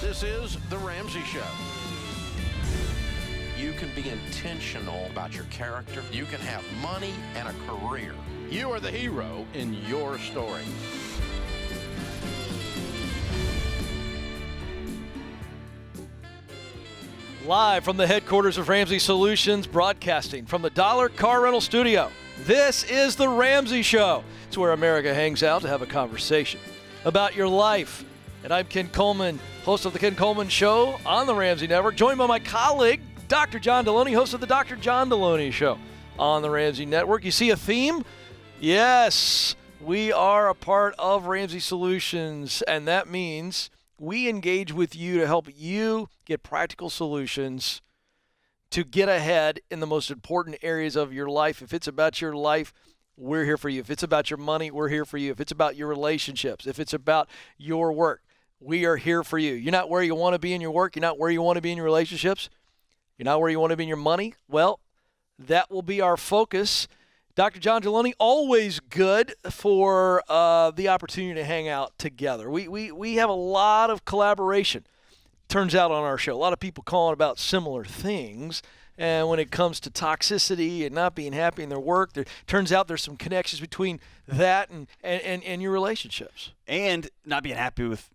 This is The Ramsey Show. You can be intentional about your character. You can have money and a career. You are the hero in your story. Live from the headquarters of Ramsey Solutions, broadcasting from the Dollar Car Rental Studio. This is The Ramsey Show. It's where America hangs out to have a conversation about your life. And I'm Ken Coleman, host of The Ken Coleman Show on the Ramsey Network, joined by my colleague, Dr. John Deloney, host of the Dr. John Deloney Show on the Ramsey Network. You see a theme? Yes, we are a part of Ramsey Solutions, and that means we engage with you to help you get practical solutions to get ahead in the most important areas of your life. If it's about your life, we're here for you. If it's about your money, we're here for you. If it's about your relationships, if it's about your work, we are here for you. You're not where you want to be in your work. You're not where you want to be in your relationships. You're not where you want to be in your money. Well, that will be our focus. Dr. John Deloney, always good for the opportunity to hang out together. We have a lot of collaboration, turns out, on our show. A lot of people calling about similar things. And when it comes to toxicity and not being happy in their work, turns out there's some connections between that and your relationships. And not being happy with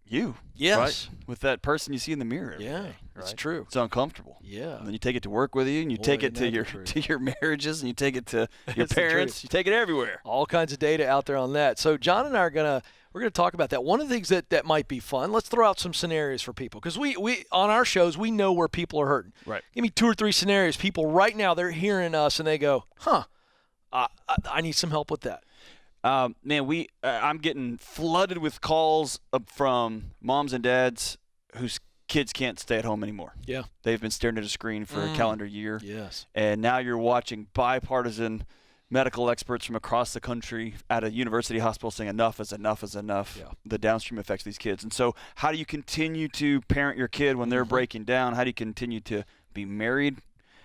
you. Yes. Right? With that person you see in the mirror every Yeah, day, it's right? true. It's uncomfortable. Yeah. And then you take it to work with you, and you take it to your marriages, and you take it to your parents. You take it everywhere. All kinds of data out there on that. So John and I we're gonna talk about that. One of the things that might be fun, let's throw out some scenarios for people, because we on our shows we know where people are hurting. Right. Give me 2 or 3 scenarios. People right now, they're hearing us and they go, I need some help with that. Man, I'm getting flooded with calls from moms and dads whose kids can't stay at home anymore. Yeah. They've been staring at a screen for a calendar year. Yes. And now you're watching bipartisan medical experts from across the country at a university hospital saying enough is enough is enough, the downstream effects of these kids. And so how do you continue to parent your kid when they're breaking down? How do you continue to be married?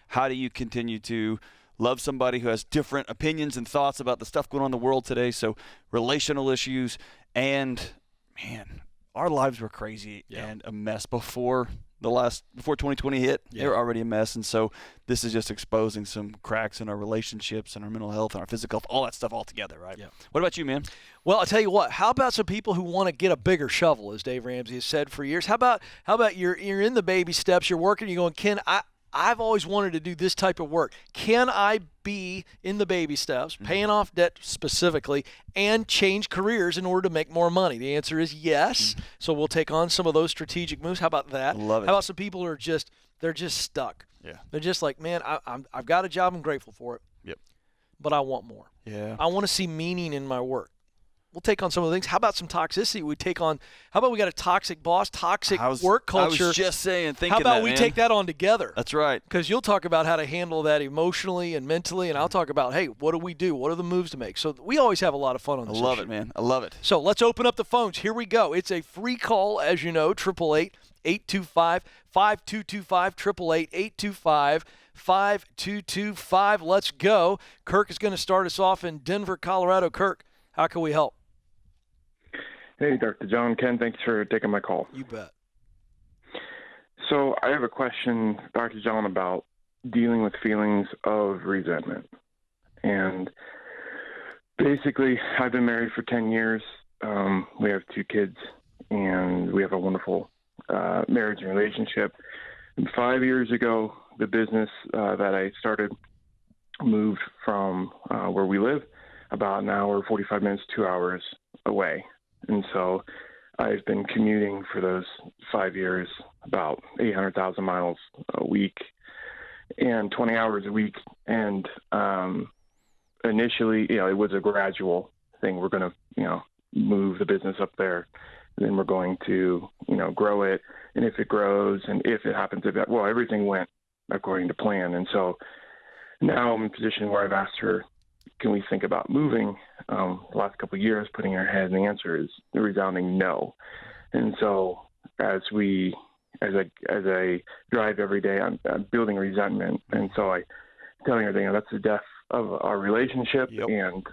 How do you continue to love somebody who has different opinions and thoughts about the stuff going on in the world today? So relational issues. And, man, our lives were crazy and a mess before 2020 hit. They were already a mess. And so this is just exposing some cracks in our relationships and our mental health and our physical health, all that stuff all together, right? Yeah. What about you, man? Well, I'll tell you what. How about some people who want to get a bigger shovel, as Dave Ramsey has said for years? How about you're in the baby steps, you're working, you're going, Ken, I've always wanted to do this type of work. Can I be in the baby steps, paying off debt specifically, and change careers in order to make more money? The answer is yes. So we'll take on some of those strategic moves. How about that? Love it. How about some people who are they're just stuck? Yeah. They're just like, man, I've got a job. I'm grateful for it. Yep. But I want more. Yeah. I want to see meaning in my work. We'll take on some of the things. How about some toxicity? How about we got a toxic boss, toxic work culture? I was just thinking How about that, we man. take that on together? That's right. Because you'll talk about how to handle that emotionally and mentally, and I'll talk about, hey, what do we do? What are the moves to make? So we always have a lot of fun on this I love issue. it, man. I love it. So let's open up the phones. Here we go. It's a free call, as you know, 888-825-5225, 888-825-5225. Let's go. Kirk is going to start us off in Denver, Colorado. Kirk, how can we help? Hey, Dr. John, Ken, thanks for taking my call. You bet. So I have a question, Dr. John, about dealing with feelings of resentment. And basically, I've been married for 10 years. We have 2 kids, and we have a wonderful marriage and relationship. And 5 years ago, the business that I started moved from where we live about an hour, 45 minutes, 2 hours away. And so I've been commuting for those 5 years, about 800,000 miles a week and 20 hours a week. And initially, it was a gradual thing. We're going to, move the business up there. And then we're going to, grow it. And if it grows and if it happens, everything went according to plan. And so now I'm in a position where I've asked her, can we think about moving? The last couple of years, putting her head, and the answer is a resounding no. And so as I drive every day, I'm building resentment. And so I telling her, that's the death of our relationship. Yep. And,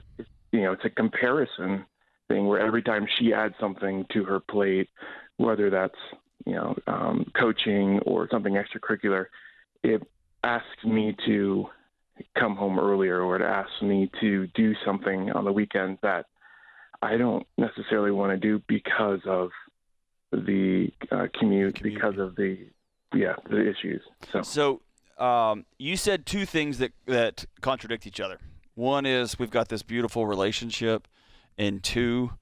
it's a comparison thing where every time she adds something to her plate, whether that's coaching or something extracurricular, it asks me to come home earlier, or it asks me to do something on the weekends that I don't necessarily want to do because of the commute, because of the issues. So you said two things that contradict each other. One is we've got this beautiful relationship, and two,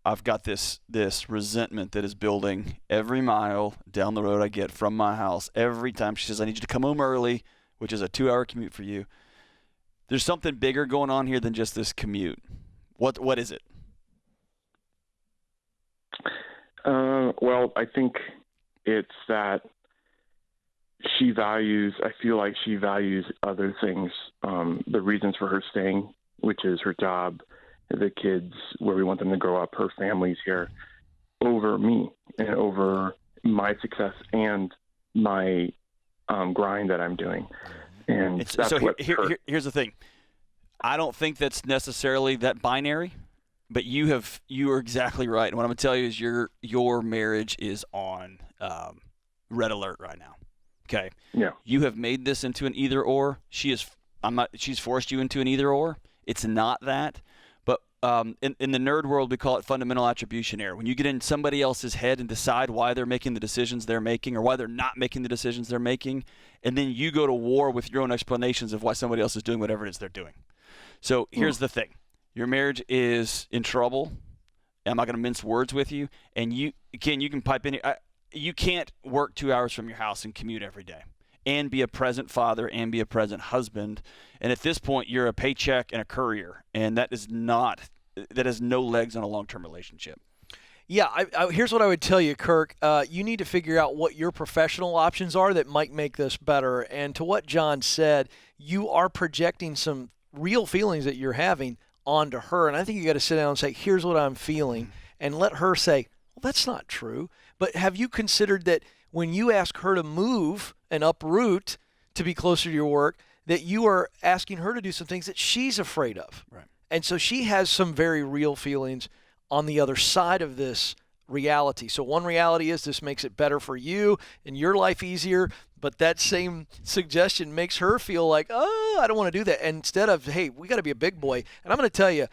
I've got this resentment that is building every mile down the road I get from my house. Every time she says, I need you to come home early, which is a 2-hour commute for you. There's something bigger going on here than just this commute. What is it? Well, I think it's that I feel like she values other things, the reasons for her staying, which is her job, the kids, where we want them to grow up, her family's here, over me and over my success and my grind that I'm doing. And that's so what here's the thing. I don't think that's necessarily that binary, but you are exactly right. And what I'm going to tell you is your marriage is on red alert right now. Okay. Yeah. You have made this into an either or. She's forced you into an either or. It's not that. But in the nerd world, we call it fundamental attribution error. When you get in somebody else's head and decide why they're making the decisions they're making or why they're not making the decisions they're making, and then you go to war with your own explanations of why somebody else is doing whatever it is they're doing. So here's the thing. Your marriage is in trouble. I'm not going to mince words with you. And you can pipe in. You can't work 2 hours from your house and commute every day and be a present father and be a present husband. And at this point, you're a paycheck and a courier. And that has no legs on a long-term relationship. Yeah, here's what I would tell you, Kirk. You need to figure out what your professional options are that might make this better. And to what John said, you are projecting some real feelings that you're having onto her. And I think you got to sit down and say, here's what I'm feeling, and let her say, well, that's not true. But have you considered that when you ask her to move and uproot to be closer to your work, that you are asking her to do some things that she's afraid of? Right. And so she has some very real feelings on the other side of this reality. So one reality is this makes it better for you and your life easier, but that same suggestion makes her feel like, oh, I don't want to do that. And instead of, hey, we got to be a big boy. And I'm going to tell you,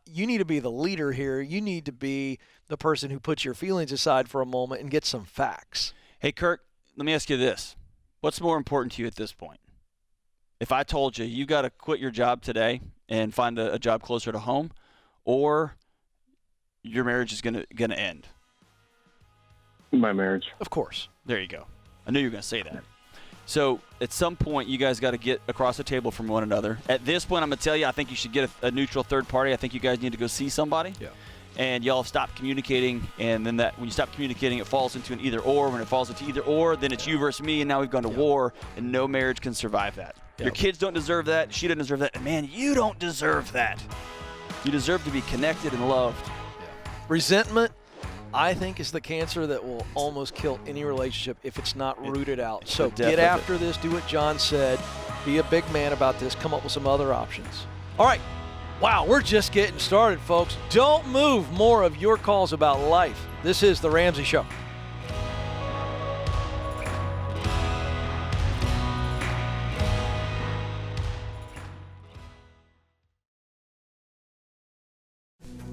you need to be the leader here. You need to be the person who puts your feelings aside for a moment and gets some facts. Hey, Kirk, let me ask you this. What's more important to you at this point? If I told you got to quit your job today and find a job closer to home, or your marriage is going to end? My marriage. Of course. There you go. I knew you were going to say that. So at some point, you guys got to get across the table from one another. At this point, I'm going to tell you, I think you should get a neutral third party. I think you guys need to go see somebody. Yeah. And y'all stop communicating, and then when you stop communicating, it falls into an either or. When it falls into either or, then it's you versus me, and now we've gone to war, and no marriage can survive that. Your kids don't deserve that. She doesn't deserve that. And, man, you don't deserve that. You deserve to be connected and loved. Resentment, I think, is the cancer that will almost kill any relationship if it's not rooted out. So get after this. Do what John said. Be a big man about this. Come up with some other options. All right. Wow, we're just getting started, folks. Don't move. More of your calls about life. This is The Ramsey Show.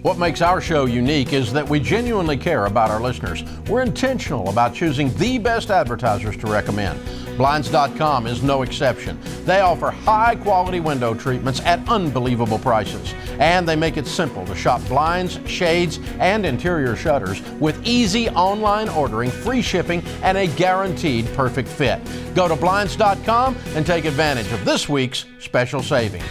What makes our show unique is that we genuinely care about our listeners. We're intentional about choosing the best advertisers to recommend. Blinds.com is no exception. They offer high-quality window treatments at unbelievable prices. And they make it simple to shop blinds, shades, and interior shutters with easy online ordering, free shipping, and a guaranteed perfect fit. Go to Blinds.com and take advantage of this week's special savings.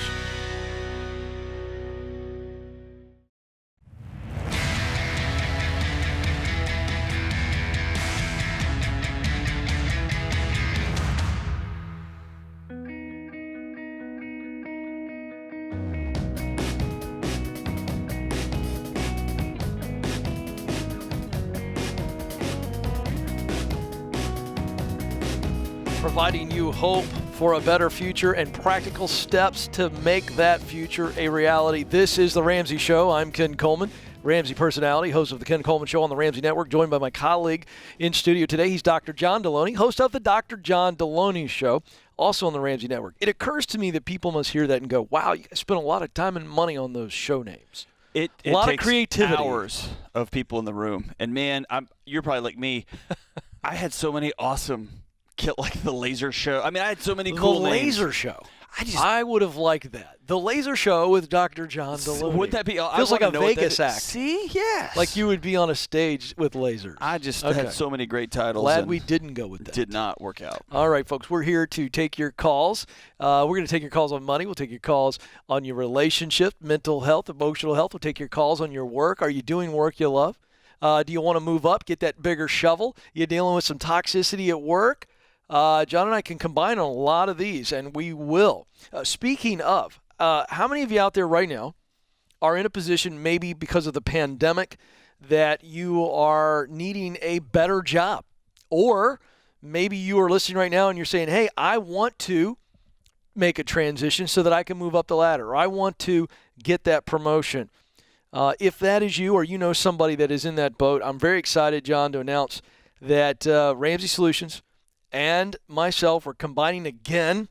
Providing you hope for a better future and practical steps to make that future a reality. This is The Ramsey Show. I'm Ken Coleman. Ramsey personality, host of the Ken Coleman Show on the Ramsey Network, joined by my colleague in studio today. He's Dr. John Deloney, host of the Dr. John Deloney Show, also on the Ramsey Network. It occurs to me that people must hear that and go, wow, you guys spent a lot of time and money on those show names. It a lot takes of creativity. Hours of people in the room. And, man, you're probably like me. I had so many awesome, like the Laser Show. I mean, I had so many cool names. The Laser Show. I would have liked that. The Laser Show with Dr. John Deloney. Would that be? Feels like a Vegas act. See? Yes. Like you would be on a stage with lasers. I just had so many great titles. Glad we didn't go with that. Did not work out. All right, folks. We're here to take your calls. We're going to take your calls on money. We'll take your calls on your relationship, mental health, emotional health. We'll take your calls on your work. Are you doing work you love? Do you want to move up, get that bigger shovel? You dealing with some toxicity at work? John and I can combine on a lot of these, and we will. Speaking of, how many of you out there right now are in a position, maybe because of the pandemic, that you are needing a better job? Or maybe you are listening right now and you're saying, hey, I want to make a transition so that I can move up the ladder, or I want to get that promotion. If that is you, or you know somebody that is in that boat, I'm very excited, John, to announce that Ramsey Solutions and myself are combining again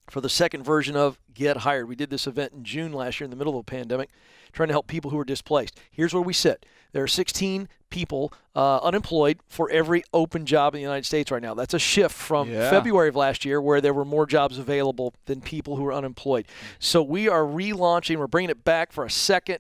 for the second version of Get Hired. We did this event in June last year in the middle of a pandemic, trying to help people who are displaced. Here's where we sit. There are 16 people unemployed for every open job in the United States right now. That's a shift from February of last year, where there were more jobs available than people who were unemployed. So we are relaunching. We're bringing it back for a second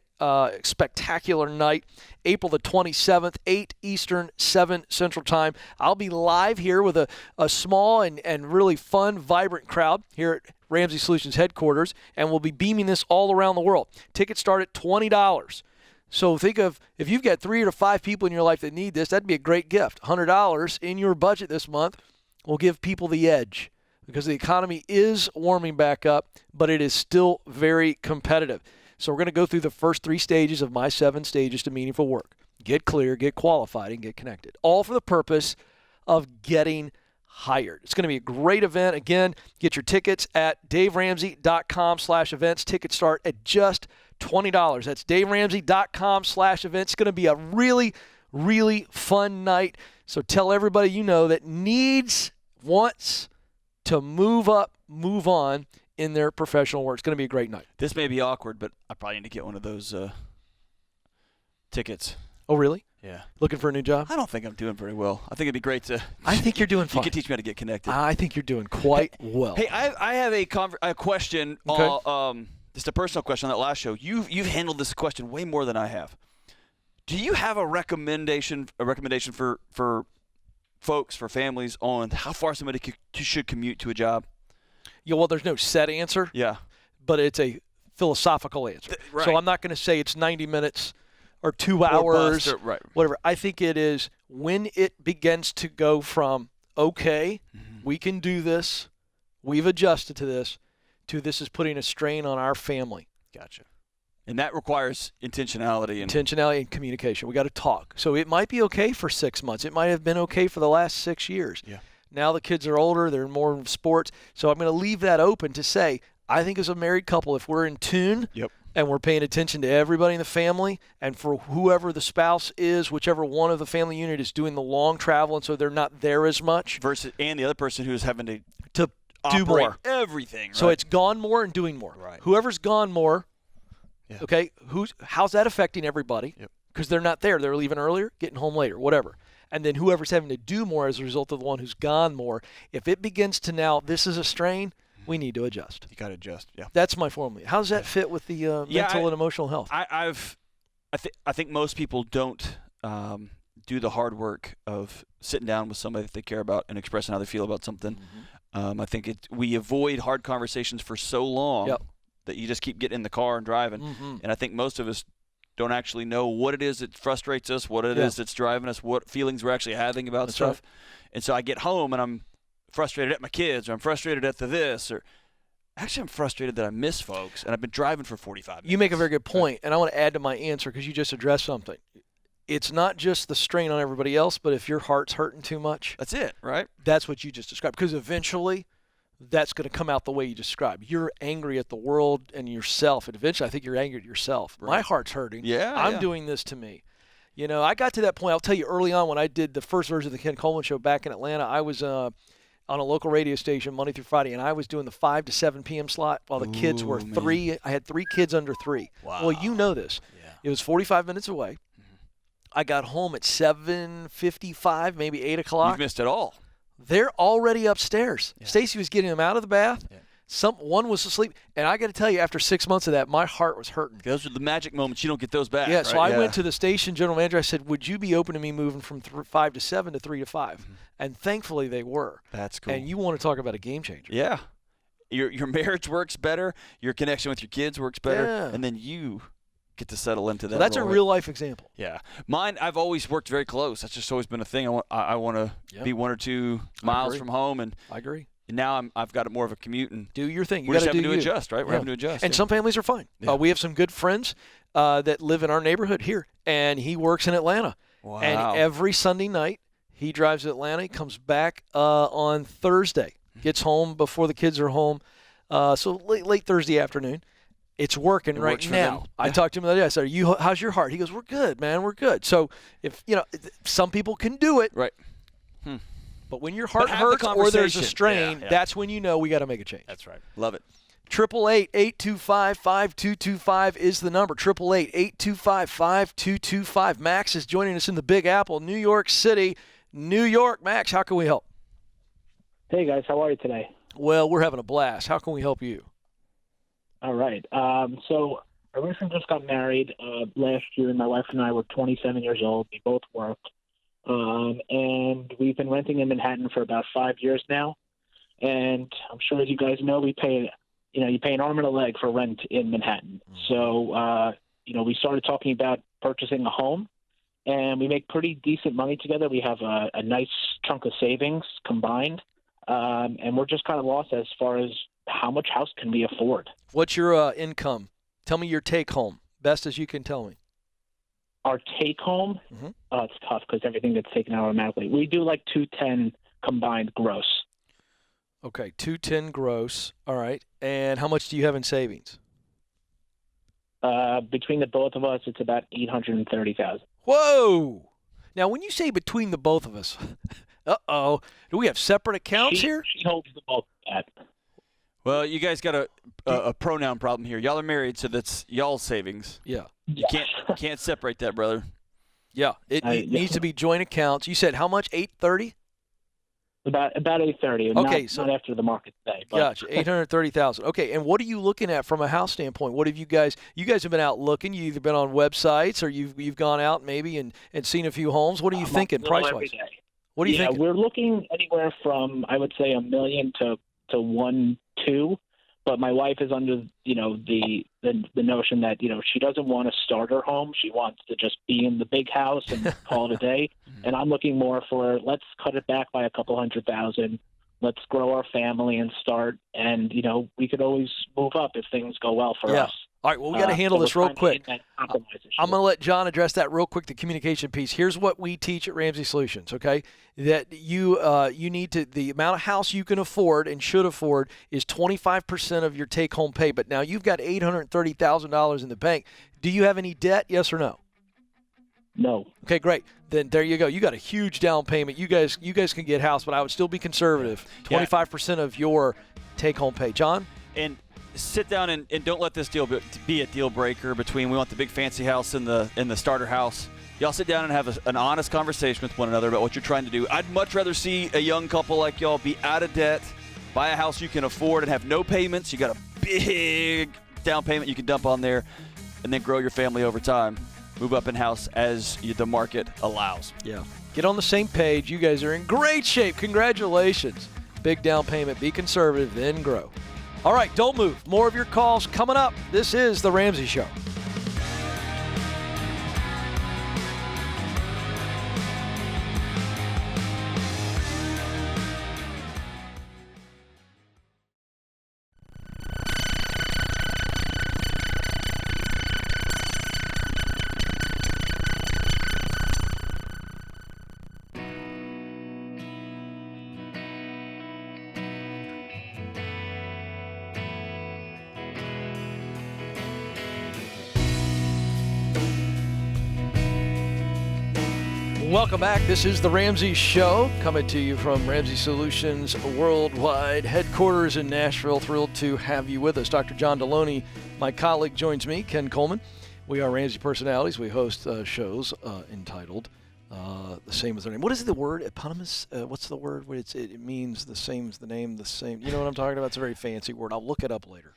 spectacular night, April the 27th, 8 Eastern, 7 Central Time. I'll be live here with a small and really fun, vibrant crowd here at Ramsey Solutions headquarters, and we'll be beaming this all around the world. Tickets start at $20. So think of, if you've got 3 or 5 people in your life that need this, that'd be a great gift. $100 in your budget this month will give people the edge, because the economy is warming back up, but it is still very competitive. So we're going to go through the first 3 stages of my 7 stages to meaningful work. Get clear, get qualified, and get connected. All for the purpose of getting hired. It's going to be a great event. Again, get your tickets at daveramsey.com/events. Tickets start at just $20. That's daveramsey.com/events. It's going to be a really, really fun night. So tell everybody you know that wants to move up, move on in their professional work. It's going to be a great night. This may be awkward, but I probably need to get one of those tickets. Oh, really? Yeah. Looking for a new job? I don't think I'm doing very well. I think it'd be great to. I think you're doing fine. You can teach me how to get connected. I think you're doing quite well. Hey, I have a question. Okay. Just a personal question on that last show. You've handled this question way more than I have. Do you have a recommendation for folks, for families, on how far somebody should commute to a job? Yeah, well, there's no set answer. Yeah. But it's a philosophical answer. Right. So I'm not going to say it's 90 minutes or 2 hours, right. Whatever. I think it is when it begins to go from, okay, we can do this, we've adjusted to this this is putting a strain on our family. Gotcha. And that requires intentionality. Intentionality and communication. We got to talk. So it might be okay for 6 months. It might have been okay for the last 6 years. Yeah. Now the kids are older. They're more in sports. So I'm going to leave that open to say, I think as a married couple, if we're in tune and we're paying attention to everybody in the family, and for whoever the spouse is, whichever one of the family unit is doing the long travel, and so they're not there as much. And the other person who's having to do more. Everything. Right? So it's gone more and doing more. Right. Whoever's gone more, okay, how's that affecting everybody? Because they're not there. They're leaving earlier, getting home later, whatever. And then whoever's having to do more as a result of the one who's gone more, if it begins to now, this is a strain, we need to adjust. You got to adjust, yeah. That's my formula. How does that fit with the mental and emotional health? I think most people don't do the hard work of sitting down with somebody that they care about and expressing how they feel about something. I think we avoid hard conversations for so long that you just keep getting in the car and driving. And I think most of us don't actually know what it is that frustrates us, what it is that's driving us, what feelings we're actually having about stuff. Right. And so I get home and I'm frustrated at my kids, or I'm frustrated at this, or actually I'm frustrated that I miss folks, and I've been driving for 45 minutes. You make a very good point, and I want to add to my answer because you just addressed something. It's not just the strain on everybody else, but if your heart's hurting too much. That's it, right? That's what you just described. Because eventually that's going to come out the way you described. You're angry at the world and yourself, and eventually I think you're angry at yourself. Right. My heart's hurting. I'm doing this to me. You know, I got to that point. I'll tell you early on when I did the first version of the Ken Coleman Show back in Atlanta, I was on a local radio station Monday through Friday, and I was doing the 5 to 7 p.m. slot while the kids were 3. I had 3 kids under 3. Wow. Well, you know this. Yeah. It was 45 minutes away. I got home at 7:55, maybe 8 o'clock. You've missed it all. They're already upstairs. Yeah. Stacy was getting them out of the bath. Yeah. One was asleep. And I got to tell you, after 6 months of that, my heart was hurting. Those are the magic moments. You don't get those back. Yeah, right? So I went to the station general manager. I said, would you be open to me moving from 5 to 7 to 3 to 5? Mm-hmm. And thankfully they were. That's cool. And you want to talk about a game changer. Yeah. Your marriage works better. Your connection with your kids works better. Yeah. And then you get to settle into that. So that's a real life example. Yeah. Mine, I've always worked very close. That's just always been a thing. I want to be 1 or 2 miles from home. And I agree. And now I've got more of a commute. And do your thing. We're just having to adjust, right? We're having to adjust. And some families are fine. Yeah. We have some good friends that live in our neighborhood here, and he works in Atlanta. Wow. And every Sunday night, he drives to Atlanta. He comes back on Thursday, gets home before the kids are home. So late Thursday afternoon. It's working right now. I talked to him the other day. I said, how's your heart? He goes, we're good, man. We're good. So if, some people can do it. Right. But when your heart hurts or there's a strain, that's when you know we got to make a change. That's right. Love it. 888-825-5225 is the number. 888-825-5225. Max is joining us in the Big Apple, New York City, New York. Max, how can we help? Hey, guys. How are you today? Well, we're having a blast. How can we help you? All right. So I recently just got married last year. My wife and I were 27 years old. We both worked. And we've been renting in Manhattan for about 5 years now. And I'm sure as you guys know, you pay an arm and a leg for rent in Manhattan. So, we started talking about purchasing a home, and we make pretty decent money together. We have a nice chunk of savings combined. And we're just kind of lost as far as how much house can we afford. What's your income? Tell me your take home, best as you can tell me. Our take home, it's tough because everything gets taken out automatically. We do like $210 combined gross. Okay, $210 gross. All right. And how much do you have in savings? Between the both of us, it's about $830,000. Whoa! Now, when you say between the both of us, do we have separate accounts here? She holds the bulk of that. Well, you guys got a pronoun problem here. Y'all are married, so that's y'all's savings. Yeah. You can't separate that, brother. Yeah. It needs to be joint accounts. You said how much? $830? About $830. Okay, not after the market today. Gotcha. $830,000. Okay, and what are you looking at from a house standpoint? What have you guys have been out looking? You've either been on websites or you've gone out maybe and seen a few homes. What are you thinking price-wise? What are you thinking? We're looking anywhere from, I would say, $1 million to 1.2. But my wife is under, the notion that, she doesn't want to start her home. She wants to just be in the big house and call it a day. And I'm looking more for, let's cut it back by a couple $100,000. Let's grow our family and start. And, we could always move up if things go well for us. All right, well, we got to handle this real quick. I'm going to let John address that real quick, the communication piece. Here's what we teach at Ramsey Solutions, okay? That you need to, the amount of house you can afford and should afford is 25% of your take-home pay. But now you've got $830,000 in the bank. Do you have any debt, yes or no? No. Okay, great. Then there you go. You got a huge down payment. You guys can get house, but I would still be conservative. 25% of your take-home pay. John? And sit down and don't let this deal be a deal breaker between we want the big fancy house and the starter house. Y'all sit down and have an honest conversation with one another about what you're trying to do. I'd much rather see a young couple like y'all be out of debt, buy a house you can afford and have no payments. You got a big down payment you can dump on there and then grow your family over time. Move up in house as the market allows. Yeah. Get on the same page. You guys are in great shape. Congratulations. Big down payment. Be conservative, then grow. All right, don't move. More of your calls coming up. This is The Ramsey Show. Welcome back. This is the Ramsey Show, coming to you from Ramsey Solutions Worldwide Headquarters in Nashville. Thrilled to have you with us. Dr. John Deloney, my colleague, joins me, Ken Coleman. We are Ramsey personalities. We host shows entitled the same as their name. What is the word? Eponymous? What's the word? It means the same as the name, the same. You know what I'm talking about? It's a very fancy word. I'll look it up later.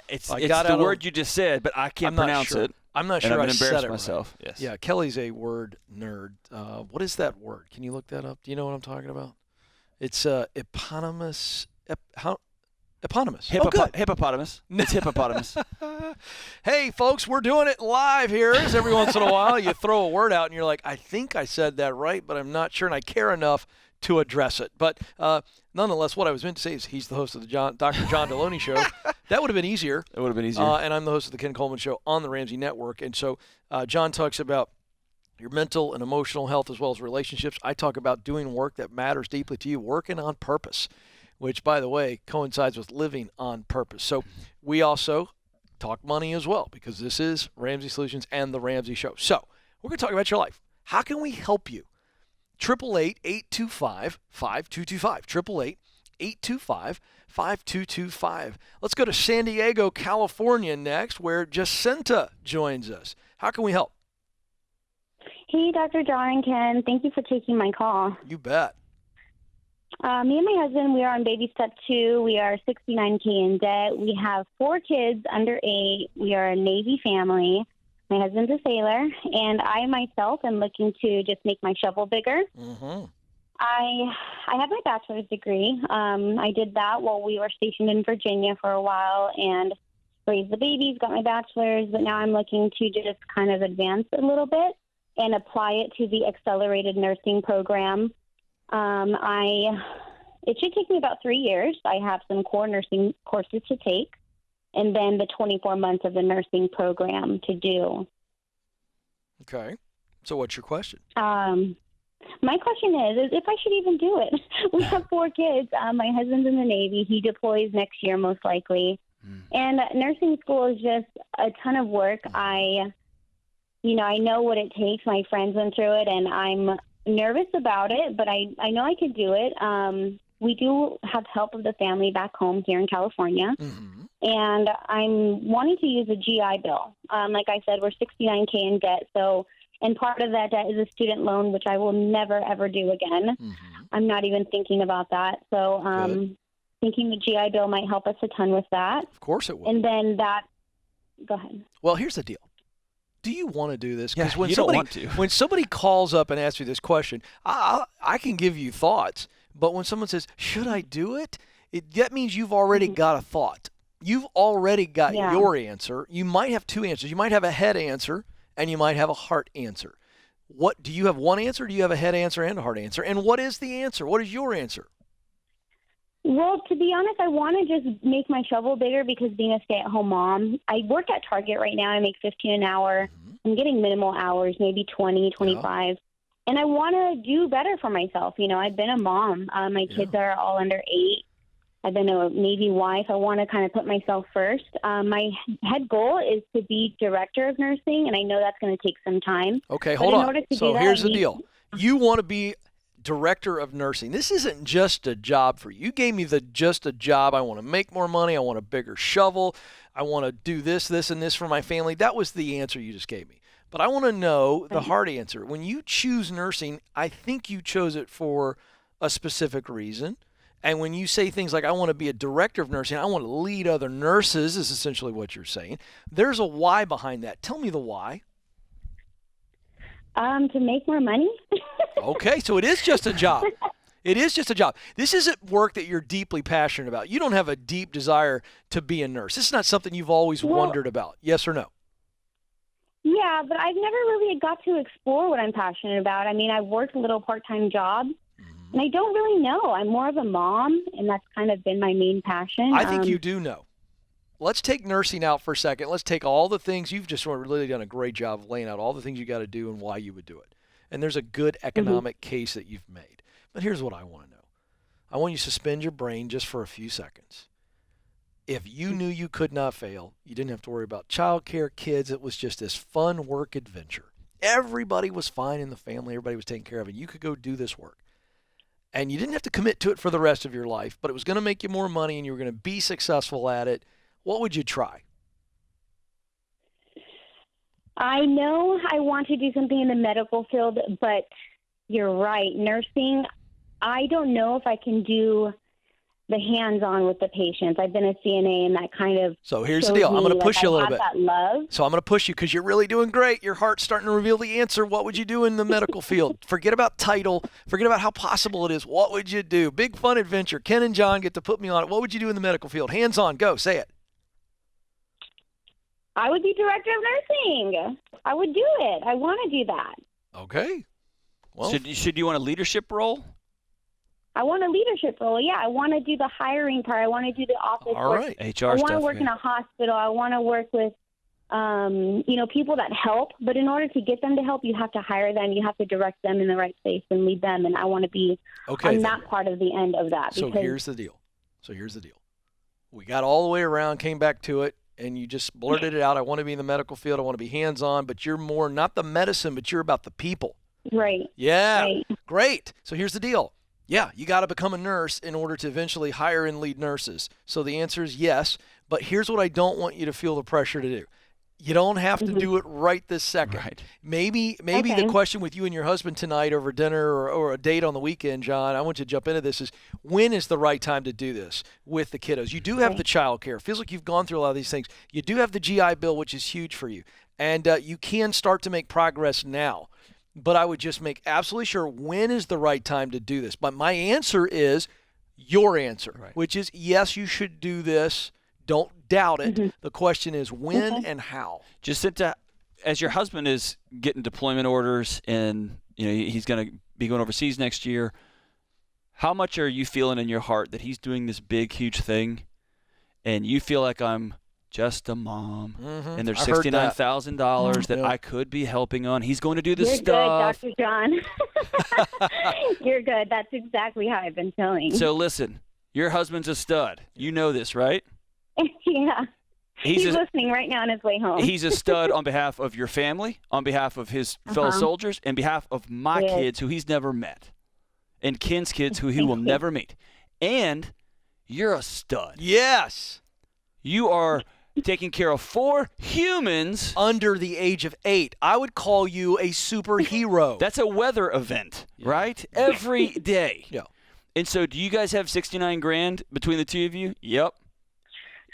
It's the word you just said, but I can't pronounce it. I'm not sure I said it myself. Right. Yes. Yeah, Kelly's a word nerd. What is that word? Can you look that up? Do you know what I'm talking about? It's eponymous. Eponymous. Hippopotamus. It's hippopotamus. Hey, folks, we're doing it live here. Every once in a while, you throw a word out and you're like, I think I said that right, but I'm not sure, and I care enough to address it. But nonetheless, what I was meant to say is he's the host of the Dr. John Deloney Show. That would have been easier. It would have been easier. And I'm the host of the Ken Coleman Show on the Ramsey Network. And so John talks about your mental and emotional health as well as relationships. I talk about doing work that matters deeply to you, working on purpose, which, by the way, coincides with living on purpose. So we also talk money as well, because this is Ramsey Solutions and the Ramsey Show. So we're going to talk about your life. How can we help you? 888-825-5225. 888-825-5225. Let's go to San Diego, California next, where Jacinta joins us. How can we help? Hey, Dr. John and Ken. Thank you for taking my call. You bet. Me and my husband, we are on baby step 2. We are $69K in debt. We have 4 kids under 8. We are a Navy family. My husband's a sailor, and I myself am looking to just make my shovel bigger. Mm-hmm. I have my bachelor's degree. I did that while we were stationed in Virginia for a while and raised the babies, got my bachelor's, but now I'm looking to just kind of advance a little bit and apply it to the accelerated nursing program. It should take me about 3 years. I have some core nursing courses to take, and then the 24 months of the nursing program to do. Okay. So what's your question? My question is if I should even do it. We have 4 kids. My husband's in the Navy. He deploys next year, most likely. And nursing school is just a ton of work. I know what it takes. My friends went through it, and I'm nervous about it, but I know I could do it. We do have help of the family back home here in California. Mm-hmm. And I'm wanting to use a GI Bill. Like I said, we're $69K in debt. And part of that debt is a student loan, which I will never, ever do again. Mm-hmm. I'm not even thinking about that. So thinking the GI Bill might help us a ton with that. Of course it will. And then go ahead. Well, here's the deal. Do you want to do this? Yeah, you don't want to. When somebody calls up and asks you this question, I can give you thoughts. But when someone says, should I do it? That means you've already got a thought. You've already got your answer. You might have 2 answers. You might have a head answer, and you might have a heart answer. What do you have? One answer? Do you have a head answer and a heart answer? And what is the answer? What is your answer? Well, to be honest, I want to just make my shovel bigger because being a stay-at-home mom, I work at Target right now. I make $15 an hour. Mm-hmm. I'm getting minimal hours, maybe 20, 25. Yeah. And I want to do better for myself. I've been a mom. My kids are all under 8. I've been a Navy wife. I want to kind of put myself first. My head goal is to be director of nursing, and I know that's going to take some time. Okay, hold on. So here's the deal. You want to be director of nursing. This isn't just a job for you. You gave me just a job. I want to make more money. I want a bigger shovel. I want to do this, and this for my family. That was the answer you just gave me. But I want to know the hard answer. When you choose nursing, I think you chose it for a specific reason. And when you say things like, I want to be a director of nursing, I want to lead other nurses, is essentially what you're saying. There's a why behind that. Tell me the why. To make more money. Okay, so it is just a job. It is just a job. This isn't work that you're deeply passionate about. You don't have a deep desire to be a nurse. This is not something you've always wondered about. Yes or no? Yeah, but I've never really got to explore what I'm passionate about. I mean, I've worked a little part-time job. And I don't really know. I'm more of a mom, and that's kind of been my main passion. I think you do know. Let's take nursing out for a second. Let's take all the things. You've just really done a great job of laying out all the things you got to do and why you would do it. And there's a good economic case that you've made. But here's what I want to know. I want you to suspend your brain just for a few seconds. If you knew you could not fail, you didn't have to worry about childcare, kids. It was just this fun work adventure. everybody was fine in the family, everybody was taken care of, and you could go do this work, and you didn't have to commit to it for the rest of your life, but it was going to make you more money and you were going to be successful at it, what would you try? I know I want to do something in the medical field, but you're right. Nursing, I don't know if I can do the hands-on with the patients. I've been a CNA, and that kind of So here's the deal. I'm going to push you a little bit. That love. So I'm going to push you because you're really doing great. Your heart's starting to reveal the answer. What would you do in the medical field? Forget about title. Forget about how possible it is. What would you do? Big fun adventure. Ken and John get to put me on it. What would you do in the medical field? Hands-on. Go. Say it. I would be director of nursing. I would do it. I want to do that. Okay. Well, should you want a leadership role? I want a leadership role. Yeah, I want to do the hiring part. I want to do the office all work. right. HR I want stuff. to work in a hospital. I want to work with, people that help. But in order to get them to help, you have to hire them. You have to direct them in the right place and lead them. And I want to be on that part of the end of that. So here's the deal. We got all the way around, came back to it, and you just blurted it out. I want to be in the medical field. I want to be hands-on, but you're more not the medicine, but you're about the people. Right. Yeah. Right. Great. So here's the deal. Yeah, you got to become a nurse in order to eventually hire and lead nurses. So the answer is yes, but here's what I don't want you to feel the pressure to do. You don't have to do it right this second. Right. Maybe the question with you and your husband tonight over dinner or a date on the weekend, John, I want you to jump into this, is when is the right time to do this with the kiddos? You do have the child care. It feels like you've gone through a lot of these things. You do have the GI Bill, which is huge for you. And you can start to make progress now. But I would just make absolutely sure when is the right time to do this. But my answer is your answer, which is yes, you should do this. Don't doubt it. Mm-hmm. The question is when and how. Jacinta, as your husband is getting deployment orders and he's going to be going overseas next year, how much are you feeling in your heart that he's doing this big, huge thing, and you feel like I'm just a mom, and there's $69,000 that I could be helping on. He's going to do this stuff. You're good, Dr. John. You're good. That's exactly how I've been feeling. So listen, your husband's a stud. You know this, right? Yeah. He's listening right now on his way home. He's a stud on behalf of your family, on behalf of his fellow soldiers, and behalf of my kids who he's never met, and Ken's kids who he will never meet. And you're a stud. Yes. You are taking care of 4 humans under the age of 8. I would call you a superhero. That's a weather event, right? Every day. Yeah. And so do you guys have $69,000 between the two of you? Yep.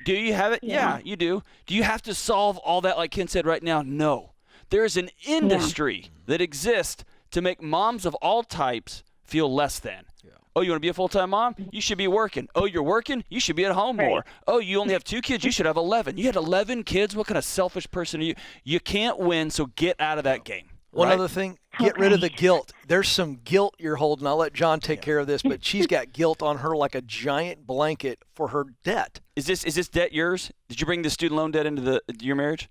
Do you have it? Yeah, you do. Do you have to solve all that like Ken said right now? No. There's an industry that exists to make moms of all types feel less than. Yeah. Oh, you want to be a full-time mom? You should be working. Oh, you're working? You should be at home more. Oh, you only have 2 kids? You should have 11. You had 11 kids? What kind of selfish person are you? You can't win, so get out of that game. One other thing, get rid of the guilt. There's some guilt you're holding. I'll let John take care of this, but she's got guilt on her like a giant blanket for her debt. Is this debt yours? Did you bring the student loan debt into your marriage?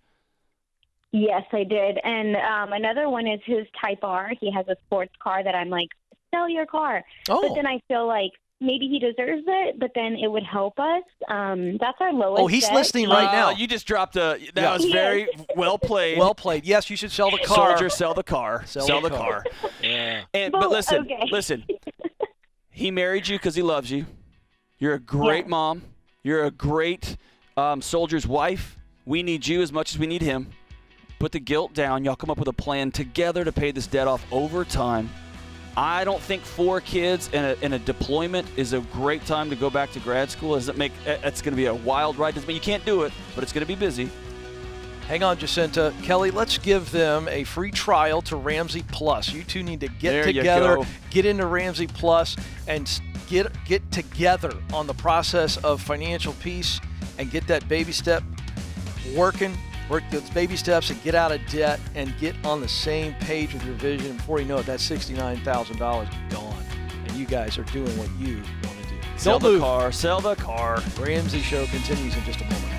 Yes, I did. And another one is his Type R. He has a sports car that I'm like, sell your car. But then I feel like maybe he deserves it, but then it would help us. That's our lowest. Oh, he's listening right now. You just dropped that was very well played. Well played. Yes, you should sell the car. Soldier, sell the car. Sell the car. Yeah. But listen. He married you because he loves you. You're a great mom. You're a great soldier's wife. We need you as much as we need him. Put the guilt down. Y'all come up with a plan together to pay this debt off over time. I don't think 4 kids and a deployment is a great time to go back to grad school. It's going to be a wild ride. Doesn't mean you can't do it, but it's going to be busy. Hang on, Jacinta. Kelly, let's give them a free trial to Ramsey Plus. You two need to get together, get into Ramsey Plus, and get together on the process of financial peace and get that baby step working. Work those baby steps and get out of debt and get on the same page with your vision. Before you know it, that $69,000 is gone. And you guys are doing what you want to do. Sell the car. Sell the car. Ramsey Show continues in just a moment.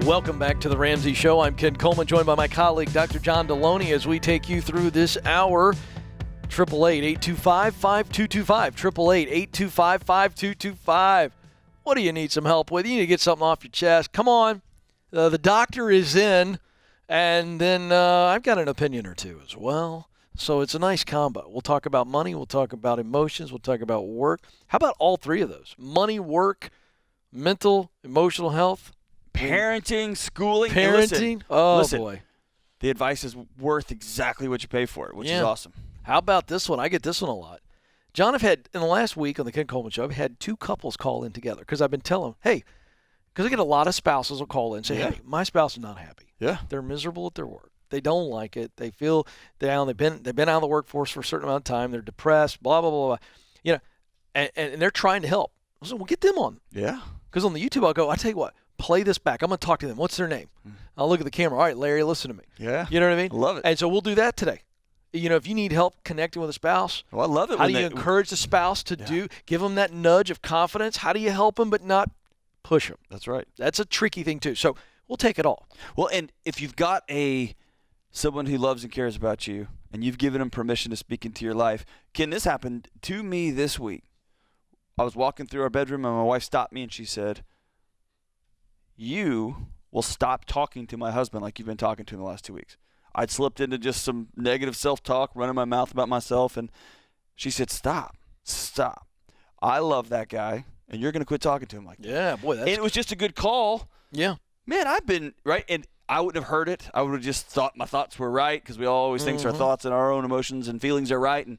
Welcome back to the Ramsey Show. I'm Ken Coleman, joined by my colleague, Dr. John Deloney, as we take you through this hour. 888-825-5225. 888-825-5225. What do you need some help with? You need to get something off your chest. Come on. The doctor is in, and then I've got an opinion or two as well. So it's a nice combo. We'll talk about money. We'll talk about emotions. We'll talk about work. How about all three of those? Money, work, mental, emotional health. Parenting, schooling. Parenting. Listen, boy. The advice is worth exactly what you pay for it, which is awesome. How about this one? I get this one a lot. John, I've had, in the last week on the Ken Coleman Show, I've had two couples call in together because I've been telling them, hey, because I get a lot of spouses will call in and say, hey, my spouse is not happy. Yeah. They're miserable at their work. They don't like it. They feel down. They've been out of the workforce for a certain amount of time. They're depressed, blah, blah, blah, blah. You know, and they're trying to help. So we'll get them on. Yeah. Because on the YouTube, I'll go, I tell you what, play this back. I'm going to talk to them. What's their name? I'll look at the camera. All right, Larry, listen to me. Yeah. You know what I mean? I love it. And so we'll do that today. You know, if you need help connecting with a spouse, I love it. How do you encourage the spouse to give them that nudge of confidence? How do you help them but not push them? That's right. That's a tricky thing too. So we'll take it all. Well, and if you've got someone who loves and cares about you and you've given them permission to speak into your life, Ken, this happened to me this week. I was walking through our bedroom and my wife stopped me and she said, you will stop talking to my husband like you've been talking to him the last 2 weeks. I'd slipped into just some negative self-talk, running my mouth about myself, and she said, stop. I love that guy, and you're going to quit talking to him like that. Yeah, boy. And it was just a good call. Yeah. Man, I've been, right, and I wouldn't have heard it. I would have just thought my thoughts were right because we always think our thoughts and our own emotions and feelings are right, and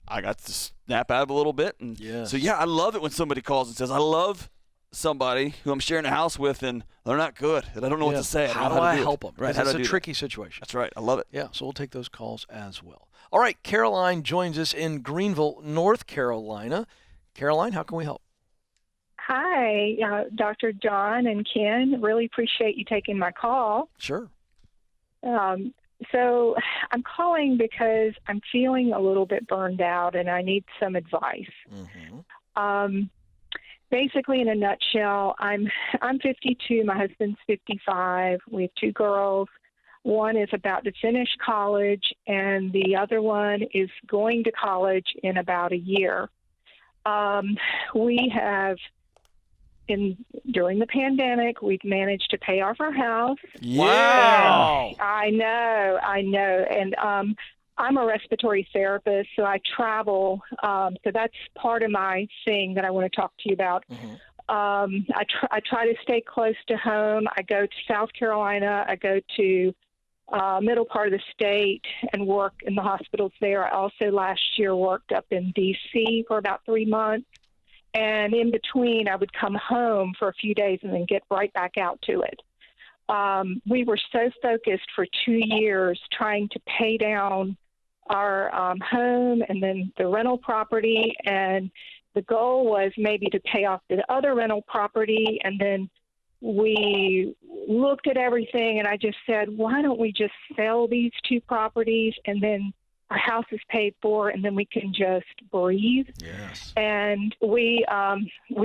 I got to snap out of it a little bit. And so, yeah, I love it when somebody calls and says, I love somebody who I'm sharing a house with and they're not good and I don't know what to say. How do I help them? Right. It's a tricky situation. That's right. I love it. Yeah, so we'll take those calls as well. All right, Caroline joins us in Greenville, North Carolina. Caroline, how can we help? Hi, Dr. John and Ken. Really appreciate you taking my call. Sure. So I'm calling because I'm feeling a little bit burned out and I need some advice. Basically, in a nutshell, I'm 52. My husband's 55. We have two girls. One is about to finish college, and the other one is going to college in about a year. We have, during the pandemic, we've managed to pay off our house. Wow! I know. And I'm a respiratory therapist, so I travel. So that's part of my thing that I want to talk to you about. I try to stay close to home. I go to South Carolina. I go to middle part of the state and work in the hospitals there. I also last year worked up in D.C. for about 3 months. And in between, I would come home for a few days and then get right back out to it. We were so focused for 2 years trying to pay down our home and then the rental property, and the goal was maybe to pay off the other rental property, and then we looked at everything, and I just said, why don't we just sell these two properties, and then our house is paid for, and then we can just breathe. Yes. And we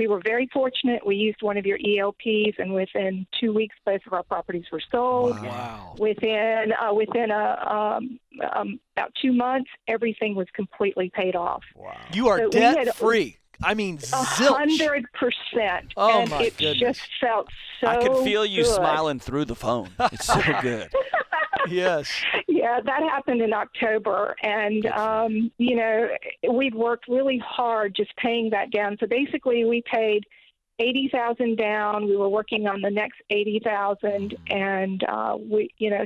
were very fortunate. We used one of your ELPs, and within 2 weeks, both of our properties were sold. Wow. Within about 2 months, everything was completely paid off. Wow. You are debt-free. I mean, zilch. 100%. Oh, and my it goodness. just felt so I can feel you good. smiling through the phone. It's so good. Yes. Yeah, that happened in October. And, we've worked really hard just paying that down. So basically we paid $80,000 down. We were working on the next $80,000. And,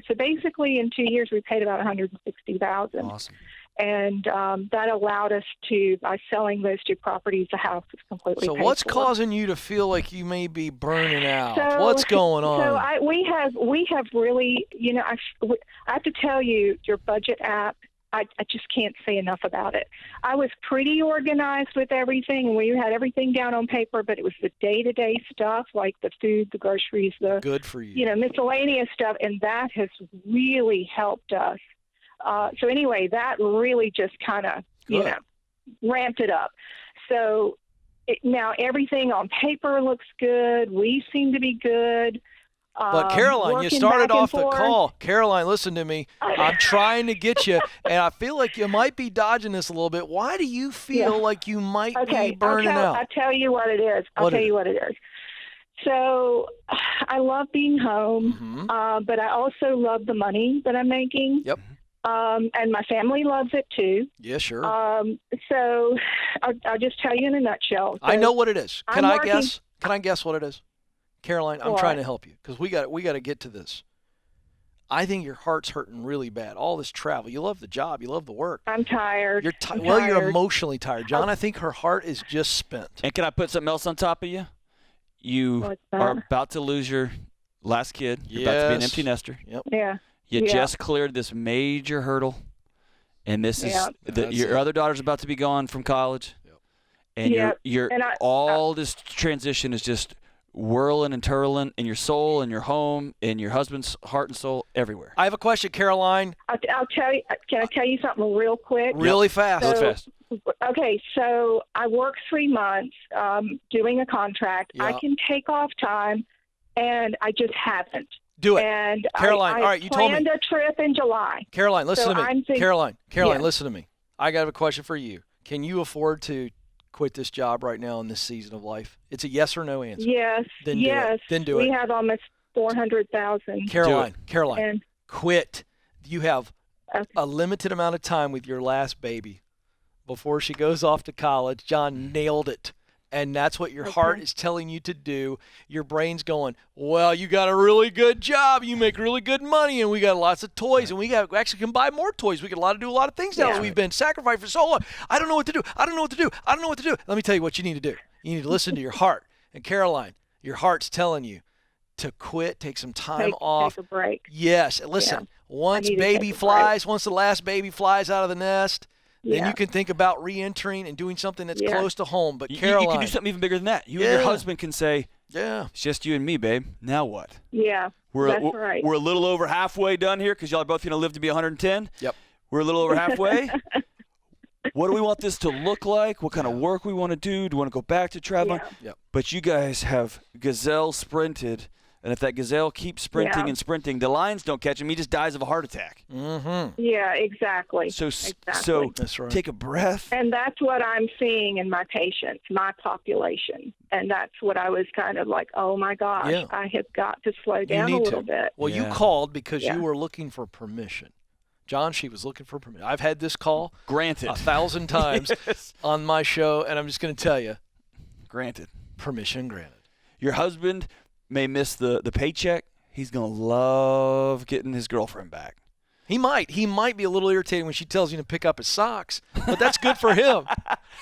so basically in 2 years we paid about $160,000. Awesome. And that allowed us to, by selling those two proproperties, the house was completely paid So what's for. causing you to feel like you may be burning out? What's going on? So we have really, I have to tell you, your budget app, I just can't say enough about it. I was pretty organized with everything, and we had everything down on paper, but it was the day-to-day stuff, like the food, the groceries, Good for you. Miscellaneous stuff, and that has really helped us. So anyway, that really just kind of, ramped it up. So now everything on paper looks good. We seem to be good. But Caroline, you working started back and off the forth. call. Caroline, listen to me. I'm trying to get you, and I feel like you might be dodging this a little bit. Why do you feel like you might be burning out? I'll tell you what it is. I'll tell you what it is. So I love being home, but I also love the money that I'm making. Yep. And my family loves it too. Yeah, sure. So I'll just tell you in a nutshell. So I know what it is. Can I working- guess? Can I guess what it is? Caroline, I'm trying to help you because we got to get to this. I think your heart's hurting really bad. All this travel. You love the job. You love the work. I'm tired. You're I'm Well, tired. you're emotionally tired, John. I think her heart is just spent. And can I put something else on top of you? You What's that? are about to lose your last kid. You're about to be an empty nester. Yep. Yeah. You Yeah. just cleared this major hurdle, and this is That's your it. other daughter's about to be gone from college, and Yep. And all this transition is just whirling and twirling in your soul and your home and your husband's heart and soul everywhere. I have a question, Caroline. I'll tell you. Can I tell you something real quick? Really fast. Real So- fast. Okay, so I work 3 months doing a contract. Yeah. I can take off time, and I just haven't. Do it. And Caroline, I all right, you told me. planned a trip in July. Caroline, listen So to me. I'm thinking- Caroline, Yeah. listen to me. I got a question for you. Can you afford to quit this job right now in this season of life? It's a yes or no answer. Yes, Then do it. yes. Then do we it. have almost 400,000. Caroline, And quit. You have Okay. a limited amount of time with your last baby before she goes off to college. John nailed it. And that's what your heart is telling you to do. Your brain's going, well, you got a really good job. You make really good money, and we got lots of toys, and we actually can buy more toys. We can do a lot of things now. Yeah. We've been sacrificed for so long. I don't know what to do. I don't know what to do. I don't know what to do. Let me tell you what you need to do. You need to listen to your heart. And Caroline, your heart's telling you to quit, take some time off. Take a break. Yes. Listen, once need to baby take a flies, once the last baby flies out of the nest, then Yeah. you can think about re-entering and doing something that's Yeah. close to home. But You Caroline, can do something even bigger than that. You and your husband can say, yeah, it's just you and me, babe. Now what? Yeah, that's right. We're a little over halfway done here because y'all are both going to live to be 110. Yep. We're a little over halfway. What do we want this to look like? What kind of work we want to do? Do we want to go back to traveling? Yeah. Yep. But you guys have gazelle sprinted, and if that gazelle keeps sprinting Yeah. and sprinting, the lions don't catch him. He just dies of a heart attack. Mm-hmm. Yeah, exactly. So Exactly. That's right. take a breath. And that's what I'm seeing in my patients, my population. And that's what I was kind of like, oh my gosh, Yeah. I have got to slow You down a need little to. bit. Well, you Yeah. called because Yeah. you were looking for permission. John, she was looking for permission. I've had this call Granted. 1,000 times Yes. on my show, and I'm just going to tell you, Granted. permission granted. Your husband may miss the paycheck. He's going to love getting his girlfriend back. He might be a little irritating when she tells him to pick up his socks, but that's good for him.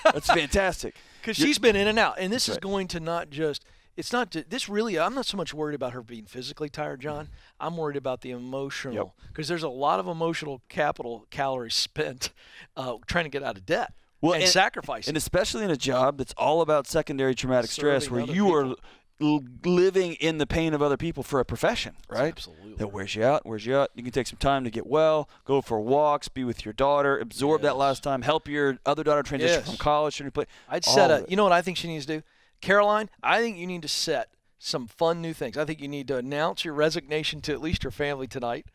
That's fantastic. Because she's been in and out. And this is right. going to not just – it's not – this really – I'm not so much worried about her being physically tired, John. I'm worried about the emotional because there's a lot of emotional capital calories spent trying to get out of debt and sacrificing. And especially in a job that's all about secondary traumatic stress Serving where other you are living in the pain of other people for a profession, right? Absolutely. That wears you out. You can take some time to get well, go for walks, be with your daughter, absorb that last time, help your other daughter transition from college to a new place. I'd set you know what I think she needs to do? Caroline, I think you need to set some fun new things. I think you need to announce your resignation to at least your family tonight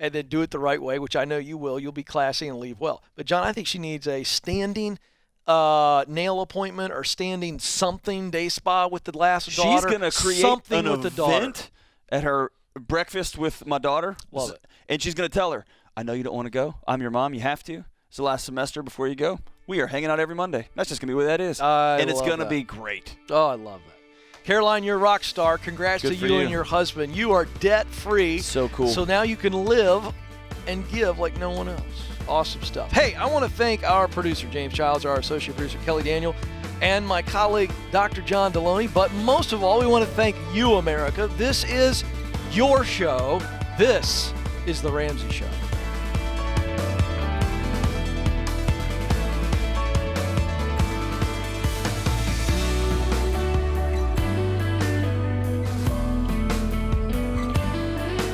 and then do it the right way, which I know you will. You'll be classy and leave well. But, John, I think she needs a standing nail appointment or standing something day spa with the last daughter. She's going to create something an with the daughter. event at her breakfast with my daughter. Love it. And she's going to tell her, I know you don't want to go. I'm your mom. You have to. It's the last semester before you go. We are hanging out every Monday. That's just going to be what that is. And it's going to be great. Oh, I love that. Caroline, you're a rock star. Congrats Good to for you you. and your husband. You are debt-free. So cool. So now you can live and give like no one else. Awesome stuff. Hey, I want to thank our producer, James Childs, our associate producer, Kelly Daniel, and my colleague, Dr. John Deloney. But most of all, we want to thank you, America. This is your show. This is The Ramsey Show.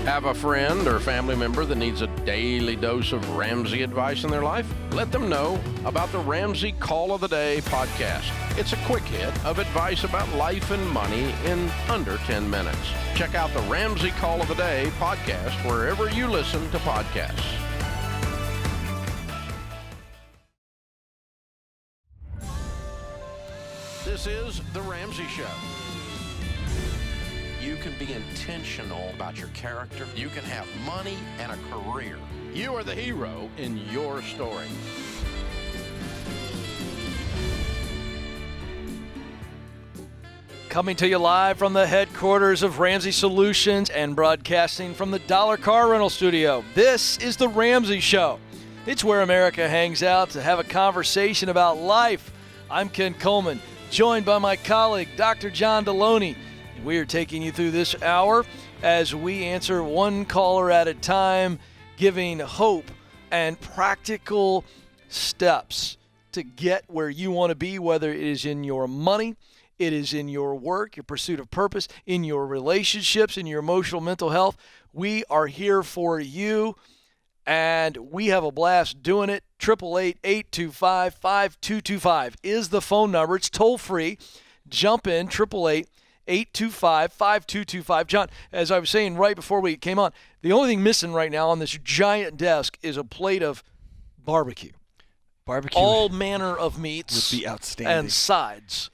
Have a friend or family member that needs a daily dose of Ramsey advice in their life? Let them know about the Ramsey Call of the Day podcast. It's a quick hit of advice about life and money in under 10 minutes. Check out the Ramsey Call of the Day podcast wherever you listen to podcasts. This is The Ramsey Show. You can be intentional about your character. You can have money and a career. You are the hero in your story. Coming to you live from the headquarters of Ramsey Solutions and broadcasting from the Dollar Car Rental Studio. This is The Ramsey Show. It's where America hangs out to have a conversation about life. I'm Ken Coleman, joined by my colleague, Dr. John Deloney. We are taking you through this hour as we answer one caller at a time, giving hope and practical steps to get where you want to be, whether it is in your money, it is in your work, your pursuit of purpose, in your relationships, in your emotional, mental health. We are here for you, and we have a blast doing it. 888-825-5225 is the phone number. It's toll-free. Jump in, 888-825-5225. John, as I was saying right before we came on, the only thing missing right now on this giant desk is a plate of barbecue. Barbecue. All manner of meats would be outstanding. And sides.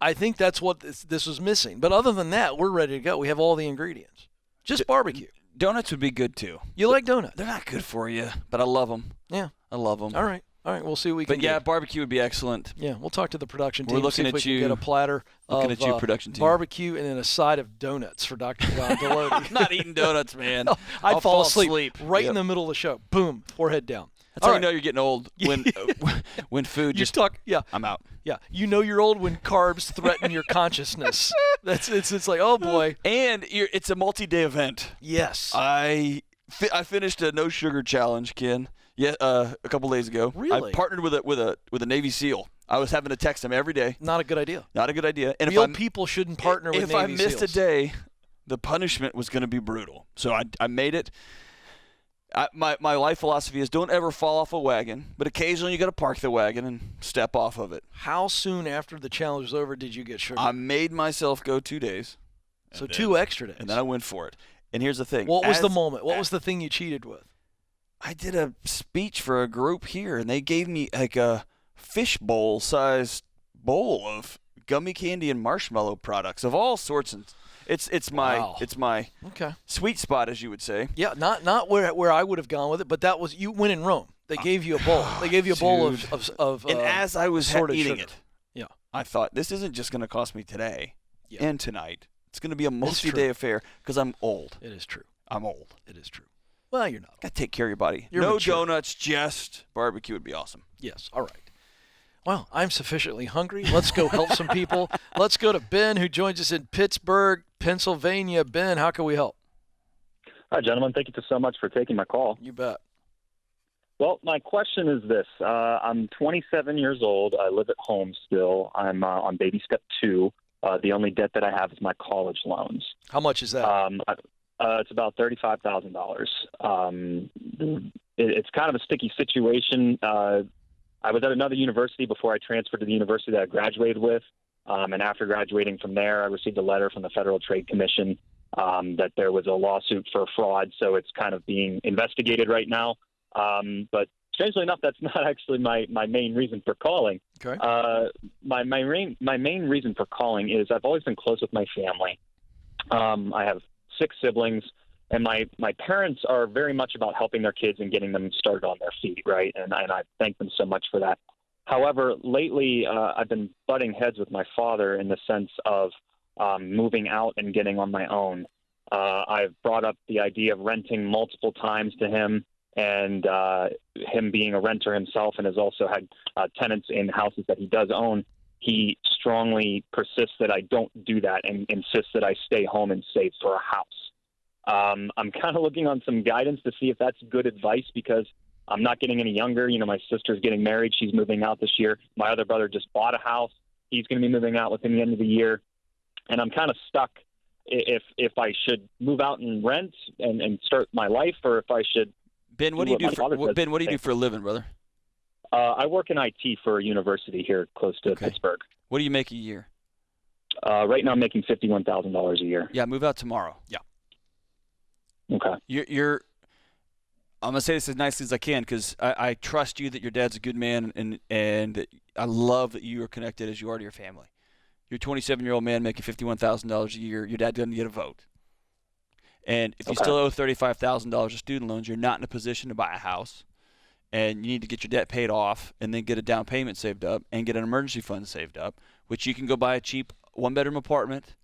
I think that's what this was missing. But other than that, we're ready to go. We have all the ingredients. Just barbecue. Donuts would be good, too. You like donuts? They're not good for you, but I love them. Yeah. I love them. All right. We'll see what we can But yeah, do. barbecue would be excellent. Yeah, we'll talk to the production team. We're looking see if at we you. Can get a platter looking of at you, production team. barbecue and then a side of donuts for Dr. John Deloney. I'm not eating donuts, man. No, I'd I'll fall asleep right Yep. in the middle of the show. Boom, forehead down. That's how you know you're getting old, when food just I'm out. Yeah, you know you're old when carbs threaten your consciousness. It's like, oh boy. And it's a multi-day event. Yes. I finished a no sugar challenge, Ken. Yeah, a couple days ago. Really? I partnered with a Navy SEAL. I was having to text him every day. Not a good idea. Not a good idea. And Real people shouldn't partner with Navy SEALs. If I missed SEAls. a day, the punishment was going to be brutal. So I made it. My life philosophy is don't ever fall off a wagon, but occasionally you got to park the wagon and step off of it. How soon after the challenge was over did you get sugar? I made myself go 2 days. So 2 extra days. And then I went for it. And here's the thing. What was the moment? What was the thing you cheated with? I did a speech for a group here, and they gave me like a fishbowl-sized bowl of gummy candy and marshmallow products of all sorts. And it's my okay. sweet spot, as you would say. Yeah, not where I would have gone with it, but that was you went in Rome. They gave you a bowl. They gave you a bowl of and as I was eating sugar. it, yeah, I thought this isn't just going to cost me today Yeah. and tonight. It's going to be a multi-day affair because I'm old. It is true. I'm old. It is true. Well, you're not. Got to take care of your body. You're no mature. donuts, just barbecue would be awesome. Yes. All right. Well, I'm sufficiently hungry. Let's go help some people. Let's go to Ben, who joins us in Pittsburgh, Pennsylvania. Ben, how can we help? Hi, gentlemen. Thank you so much for taking my call. You bet. Well, my question is this. I'm 27 years old. I live at home still. I'm on baby step 2. The only debt that I have is my college loans. How much is that? It's about $35,000. It's kind of a sticky situation. I was at another university before I transferred to the university that I graduated with. And after graduating from there, I received a letter from the Federal Trade Commission that there was a lawsuit for fraud. So it's kind of being investigated right now. But strangely enough, that's not actually my main reason for calling. Okay. My main reason for calling is I've always been close with my family. I have 6 siblings, and my parents are very much about helping their kids and getting them started on their feet, right? And I thank them so much for that. However, lately I've been butting heads with my father in the sense of moving out and getting on my own. I've brought up the idea of renting multiple times to him, and him being a renter himself and has also had tenants in houses that he does own. He strongly persists that I don't do that and insists that I stay home and save for a house. I'm kind of looking on some guidance to see if that's good advice because I'm not getting any younger. You know, my sister's getting married. She's moving out this year. My other brother just bought a house. He's going to be moving out within the end of the year. And I'm kind of stuck if I should move out and rent and start my life, or if I should. Ben, what do you do for a living, brother? I work in IT for a university here close to Pittsburgh. What do you make a year? Right now I'm making $51,000 a year. Yeah, move out tomorrow. Yeah. Okay. I'm going to say this as nicely as I can because I trust you that your dad's a good man, and I love that you are connected as you are to your family. You're a 27-year-old man making $51,000 a year. Your dad doesn't get a vote. And if you still owe $35,000 of student loans, you're not in a position to buy a house. And you need to get your debt paid off and then get a down payment saved up and get an emergency fund saved up, which you can go buy a cheap one-bedroom apartment,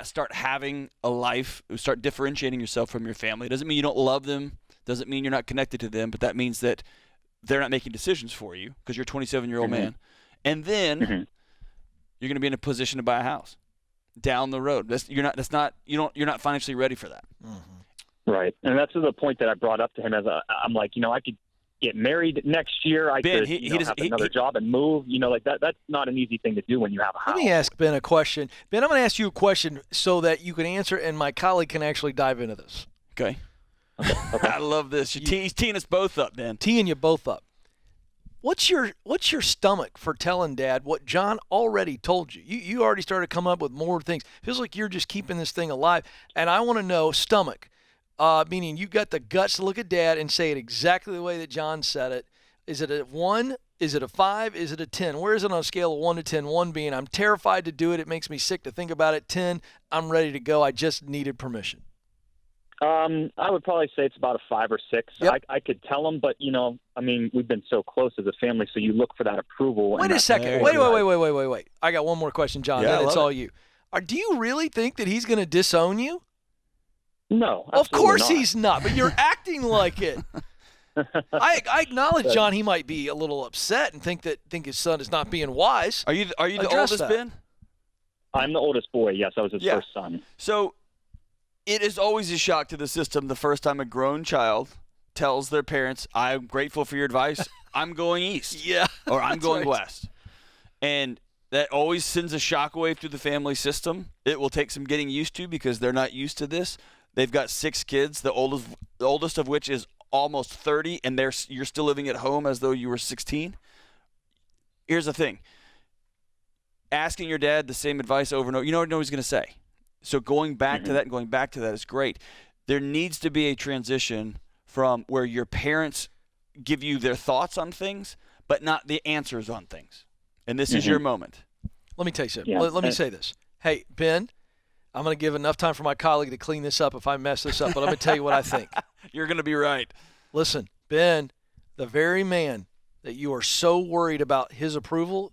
start having a life, start differentiating yourself from your family. It doesn't mean you don't love them, doesn't mean you're not connected to them, but that means that they're not making decisions for you because you're a 27-year-old man. And then you're going to be in a position to buy a house down the road. You're not financially ready for that. Right. And that's the point that I brought up to him I'm like, I could get married next year. I could have another job and move. That's not an easy thing to do when you have a house. Let me ask Ben a question. Ben, I'm going to ask you a question so that you can answer and my colleague can actually dive into this. Okay. I love this. He's teeing us both up, Ben. Teeing you both up. What's your stomach for telling Dad what John already told you? You already started coming up with more things. Feels like you're just keeping this thing alive. And I want to know stomach. Meaning you got the guts to look at Dad and say it exactly the way that John said it. Is it a 1? Is it a 5? Is it a 10? Where is it on a scale of 1 to 10? 1 being I'm terrified to do it. It makes me sick to think about it. 10, I'm ready to go. I just needed permission. I would probably say it's about a 5 or 6. Yep. I could tell him, but we've been so close as a family, so you look for that approval. Wait a second. Wait. I got one more question, John. Yeah, Then it's all you. Do you really think that he's going to disown you? No, of course not. He's not, but you're acting like it. I acknowledge, John, he might be a little upset and think his son is not being wise. Are you the oldest, Ben? I'm the oldest boy, yes. I was his first son. So it is always a shock to the system the first time a grown child tells their parents, I'm grateful for your advice, I'm going east. Yeah. Or I'm going west. And that always sends a shockwave through the family system. It will take some getting used to because they're not used to this. They've got 6 kids, the oldest of which is almost 30, and you're still living at home as though you were 16. Here's the thing. Asking your dad the same advice over and over, you know what he's going to say. So going back to that and going back to that is great. There needs to be a transition from where your parents give you their thoughts on things, but not the answers on things. And this is your moment. Let me tell you something. Let me say this. Hey, Ben, I'm going to give enough time for my colleague to clean this up if I mess this up, but I'm going to tell you what I think. You're going to be right. Listen, Ben, the very man that you are so worried about his approval,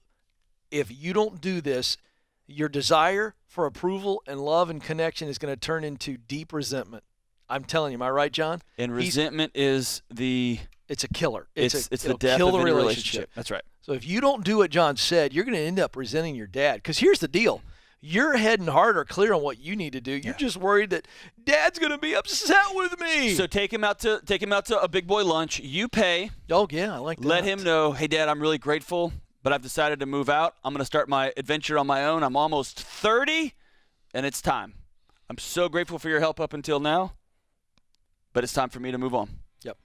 if you don't do this, your desire for approval and love and connection is going to turn into deep resentment. I'm telling you, am I right, John? And resentment is it's a killer. It's the death of any relationship. That's right. So if you don't do what John said, you're going to end up resenting your dad. Because here's the deal. Your head and heart are clear on what you need to do. You're just worried that Dad's going to be upset with me. So take him out to a big boy lunch. You pay. Oh, yeah, I like that. Let him know, hey, Dad, I'm really grateful, but I've decided to move out. I'm going to start my adventure on my own. I'm almost 30, and it's time. I'm so grateful for your help up until now, but it's time for me to move on. Yep.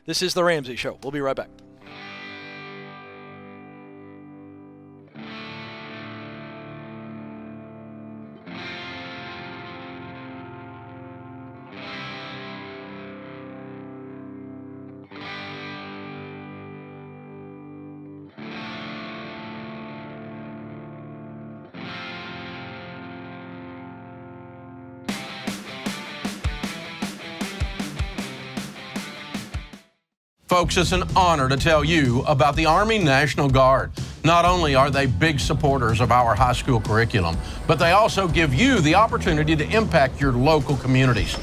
This is The Ramsey Show. We'll be right back. Folks, it's an honor to tell you about the Army National Guard. Not only are they big supporters of our high school curriculum, but they also give you the opportunity to impact your local communities.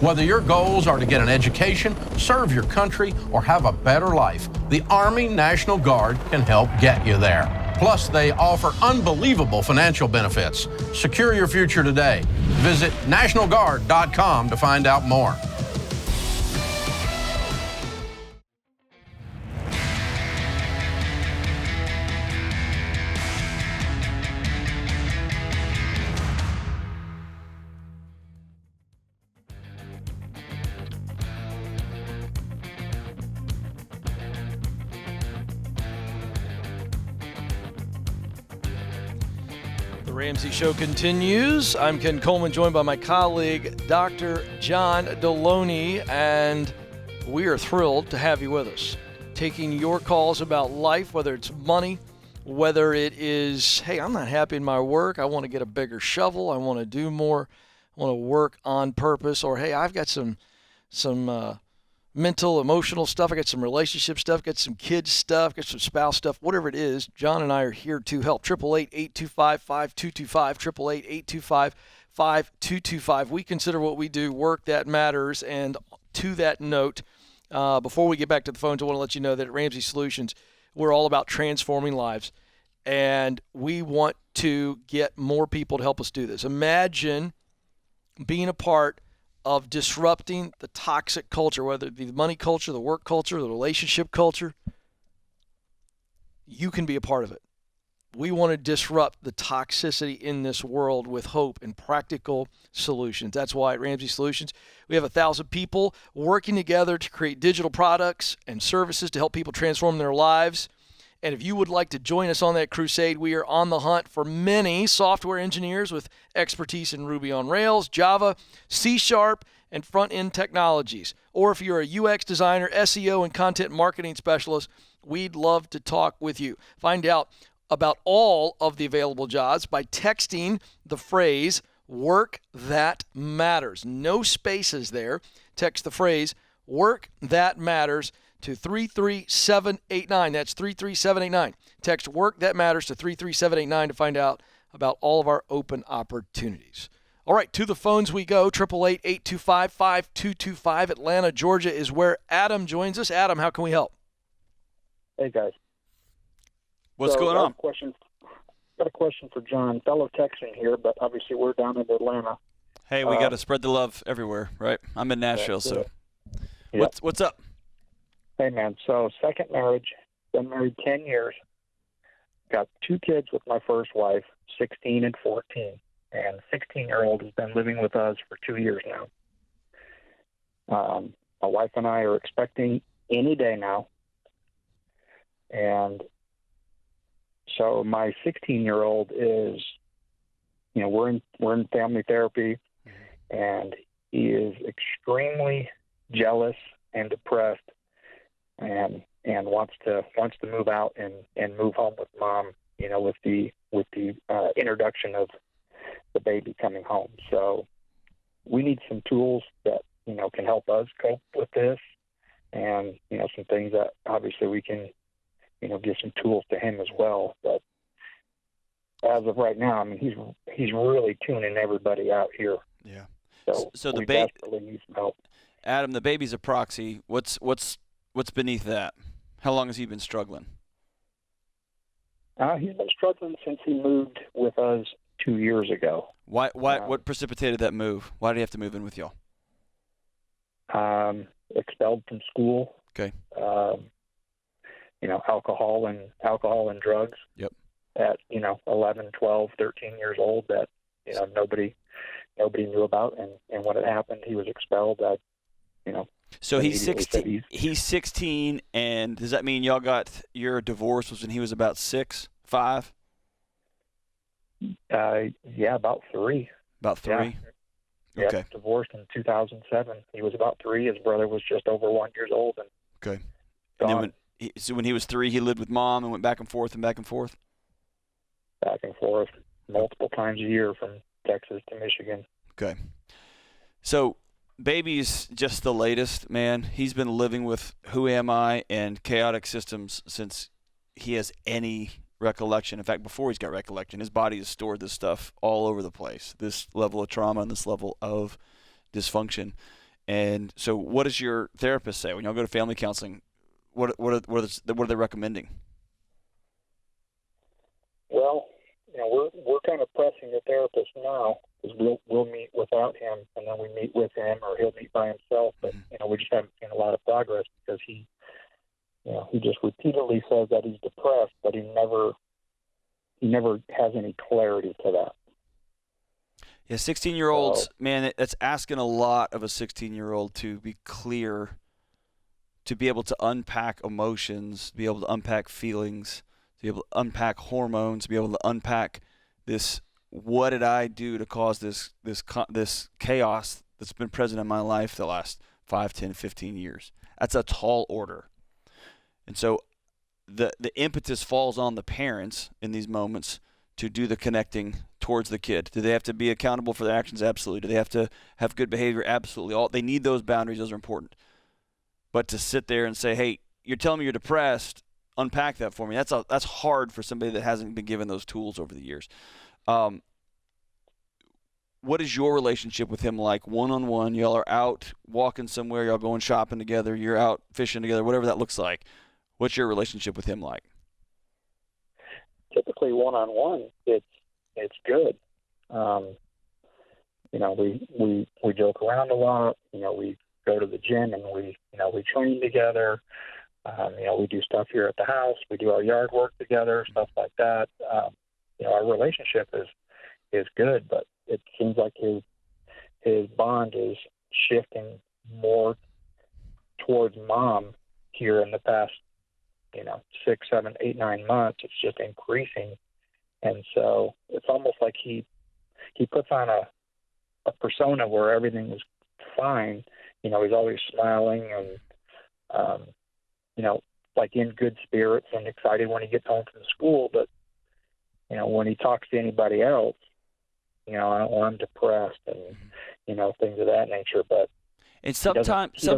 Whether your goals are to get an education, serve your country, or have a better life, the Army National Guard can help get you there. Plus, they offer unbelievable financial benefits. Secure your future today. Visit nationalguard.com to find out more. Ramsey Show continues. I'm Ken Coleman, joined by my colleague, Dr. John Deloney, and we are thrilled to have you with us, taking your calls about life, whether it's money, whether it is, hey, I'm not happy in my work, I want to get a bigger shovel, I want to do more, I want to work on purpose, or hey, I've got some mental, emotional stuff, I got some relationship stuff, got some kids stuff, got some spouse stuff, whatever it is, John and I are here to help. 888-825-5225, 888-825-5225. We consider what we do work that matters. And to that note, before we get back to the phones, I want to let you know that at Ramsey Solutions, we're all about transforming lives. And we want to get more people to help us do this. Imagine being a part of disrupting the toxic culture, whether it be the money culture, the work culture, the relationship culture. You can be a part of it. We want to disrupt the toxicity in this world with hope and practical solutions. That's why at Ramsey Solutions, we have 1,000 people working together to create digital products and services to help people transform their lives. And if you would like to join us on that crusade, we are on the hunt for many software engineers with expertise in Ruby on Rails, Java, C#, and front-end technologies. Or if you're a UX designer, SEO, and content marketing specialist, we'd love to talk with you. Find out about all of the available jobs by texting the phrase "work that matters." No spaces there. Text the phrase "work that matters" to 33789. That's 33789. Text "work that matters" to 33789 to find out about all of our open opportunities. All right, to the phones we go. 888-825-5225. Atlanta, Georgia is where Adam joins us. Adam, how can we help? Hey, guys. What's going on? Got a question for John. Fellow Texan here, but obviously we're down in Atlanta. Hey, we got to spread the love everywhere, right? I'm in Nashville, so Yep. what's up? Hey, man. So second marriage, been married 10 years. Got 2 kids with my first wife, 16 and 14. And 16-year-old has been living with us for 2 years now. My wife and I are expecting any day now. And so my 16-year-old is, we're in family therapy, and he is extremely jealous and depressed, and wants to move out and move home with mom, with the introduction of the baby coming home. So we need some tools that can help us cope with this, and some things that obviously we can give some tools to him as well. But as of right now, I mean, he's really tuning everybody out here. Yeah. So the baby desperately need some help. Adam, the baby's a proxy. What's beneath that? How long has he been struggling? He's been struggling since he moved with us 2 years ago. Why? What precipitated that move? Why did he have to move in with y'all? Expelled from school. Okay. Alcohol and drugs. Yep. At 11, 12, 13 years old, that nobody knew about, and when it happened, he was expelled. So he's 16. He's 16, and does that mean y'all got your divorce was when he was about 6, 5? Yeah, about 3. About 3. Yeah. Okay. Divorced in 2007. He was about 3. His brother was just over 1 year old. Okay. And then when he was 3, he lived with mom and went back and forth and back and forth. Back and forth multiple times a year from Texas to Michigan. Okay. So baby's just the latest, man. He's been living with Who Am I and chaotic systems since he has any recollection. In fact, before he's got recollection, his body has stored this stuff all over the place, this level of trauma and this level of dysfunction. And so what does your therapist say when y'all go to family counseling? What are they recommending? Well, we're kind of pressing the therapist now, because we'll meet without him, and then we meet with him, or he'll meet by himself. But we just haven't seen a lot of progress, because he just repeatedly says that he's depressed, but he never has any clarity to that. Yeah, 16-year-olds, man, that's asking a lot of a 16-year-old to be clear, to be able to unpack emotions, be able to unpack feelings, to be able to unpack hormones, be able to unpack this what did I do to cause this chaos that's been present in my life the last 5, 10, 15 years? That's a tall order. And so the impetus falls on the parents in these moments to do the connecting towards the kid. Do they have to be accountable for their actions? Absolutely. Do they have to have good behavior? Absolutely. They need those boundaries. Those are important. But to sit there and say, hey, you're telling me you're depressed, unpack that for me. That's hard for somebody that hasn't been given those tools over the years. What is your relationship with him like one-on-one? Y'all are out walking somewhere. Y'all going shopping together. You're out fishing together, whatever that looks like. What's your relationship with him like? Typically one-on-one, it's good. We joke around a lot. We go to the gym and we train together. We do stuff here at the house. We do our yard work together, stuff like that. Our relationship is good, but it seems like his bond is shifting more towards mom here in the past, 6, 7, 8, 9 months. It's just increasing. And so it's almost like he puts on a persona where everything is fine. He's always smiling and, like in good spirits and excited when he gets home from school. But, when he talks to anybody else, I'm depressed and, things of that nature. But and sometimes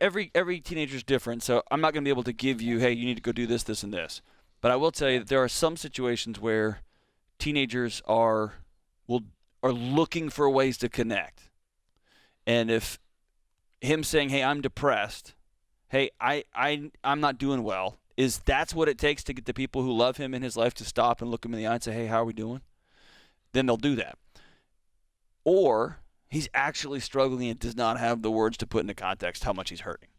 every teenager is different. So I'm not going to be able to give you, hey, you need to go do this, this, and this. But I will tell you that there are some situations where teenagers are looking for ways to connect. And if him saying, hey, I'm depressed, hey, I'm not doing well, that's what it takes to get the people who love him in his life to stop and look him in the eye and say, hey, how are we doing? Then they'll do that. Or he's actually struggling and does not have the words to put into context how much he's hurting.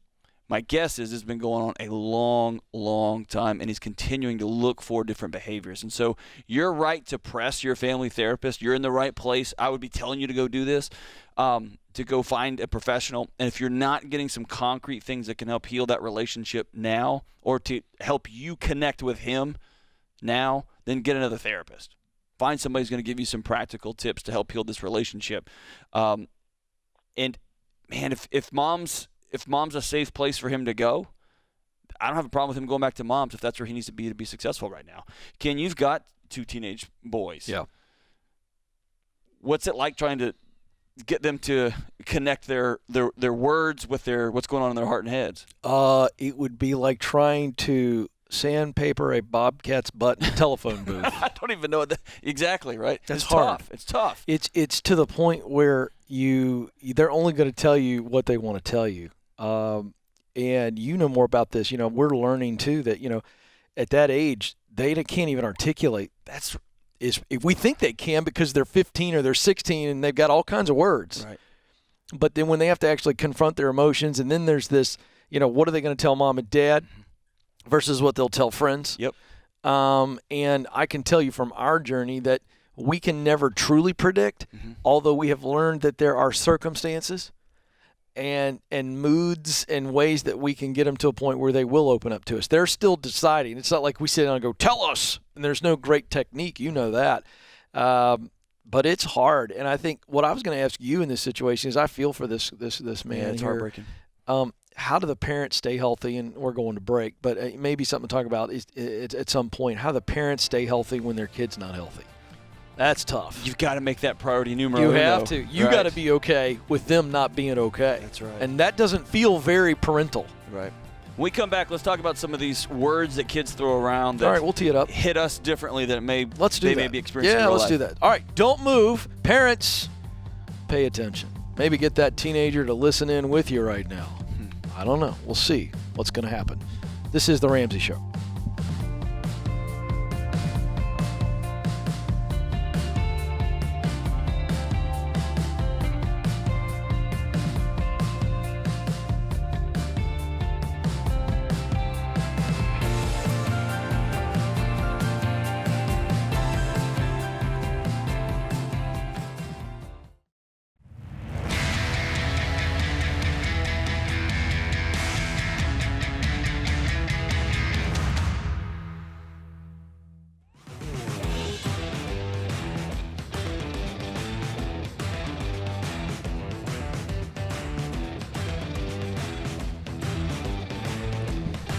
My guess is it's been going on a long, long time, and he's continuing to look for different behaviors. And so you're right to press your family therapist. You're in the right place. I would be telling you to go do this, to go find a professional. And if you're not getting some concrete things that can help heal that relationship now or to help you connect with him now, then get another therapist. Find somebody who's going to give you some practical tips to help heal this relationship. And, man, if mom's a safe place for him to go, I don't have a problem with him going back to mom's if that's where he needs to be successful right now. Ken, you've got 2 teenage boys. Yeah. What's it like trying to get them to connect their words with what's going on in their heart and heads? It would be like trying to sandpaper a bobcat's butt in a telephone booth. I don't even know exactly, right? That's it's hard. Tough. It's tough. It's to the point where they're only going to tell you what they want to tell you. And you know more about this. We're learning too that, at that age, they can't even articulate. If we think they can because they're 15 or they're 16 and they've got all kinds of words. Right. But then when they have to actually confront their emotions, and then there's this, what are they going to tell mom and dad versus what they'll tell friends? Yep. And I can tell you from our journey that we can never truly predict, although we have learned that there are circumstances and moods and ways that we can get them to a point where they will open up to us. They're still deciding. It's not like we sit down and go, tell us. And there's no great technique. You know that. But it's hard. And I think what I was going to ask you in this situation is I feel for this man. Yeah, it's here. heartbreaking. How do the parents stay healthy? And we're going to break, but maybe something to talk about is at some point, how the parents stay healthy when their kid's not healthy. That's tough. You've got to make that priority numero You uno. have to. You got to be okay with them not being okay. That's right. And that doesn't feel very parental. Right. When we come back, let's talk about some of these words that kids throw around that all right, we'll tee it up. Hit us differently than they may be experiencing in Yeah, real let's life. do that. All right, don't move. Parents, pay attention. Maybe get that teenager to listen in with you right now. I don't know. We'll see what's going to happen. This is The Ramsey Show.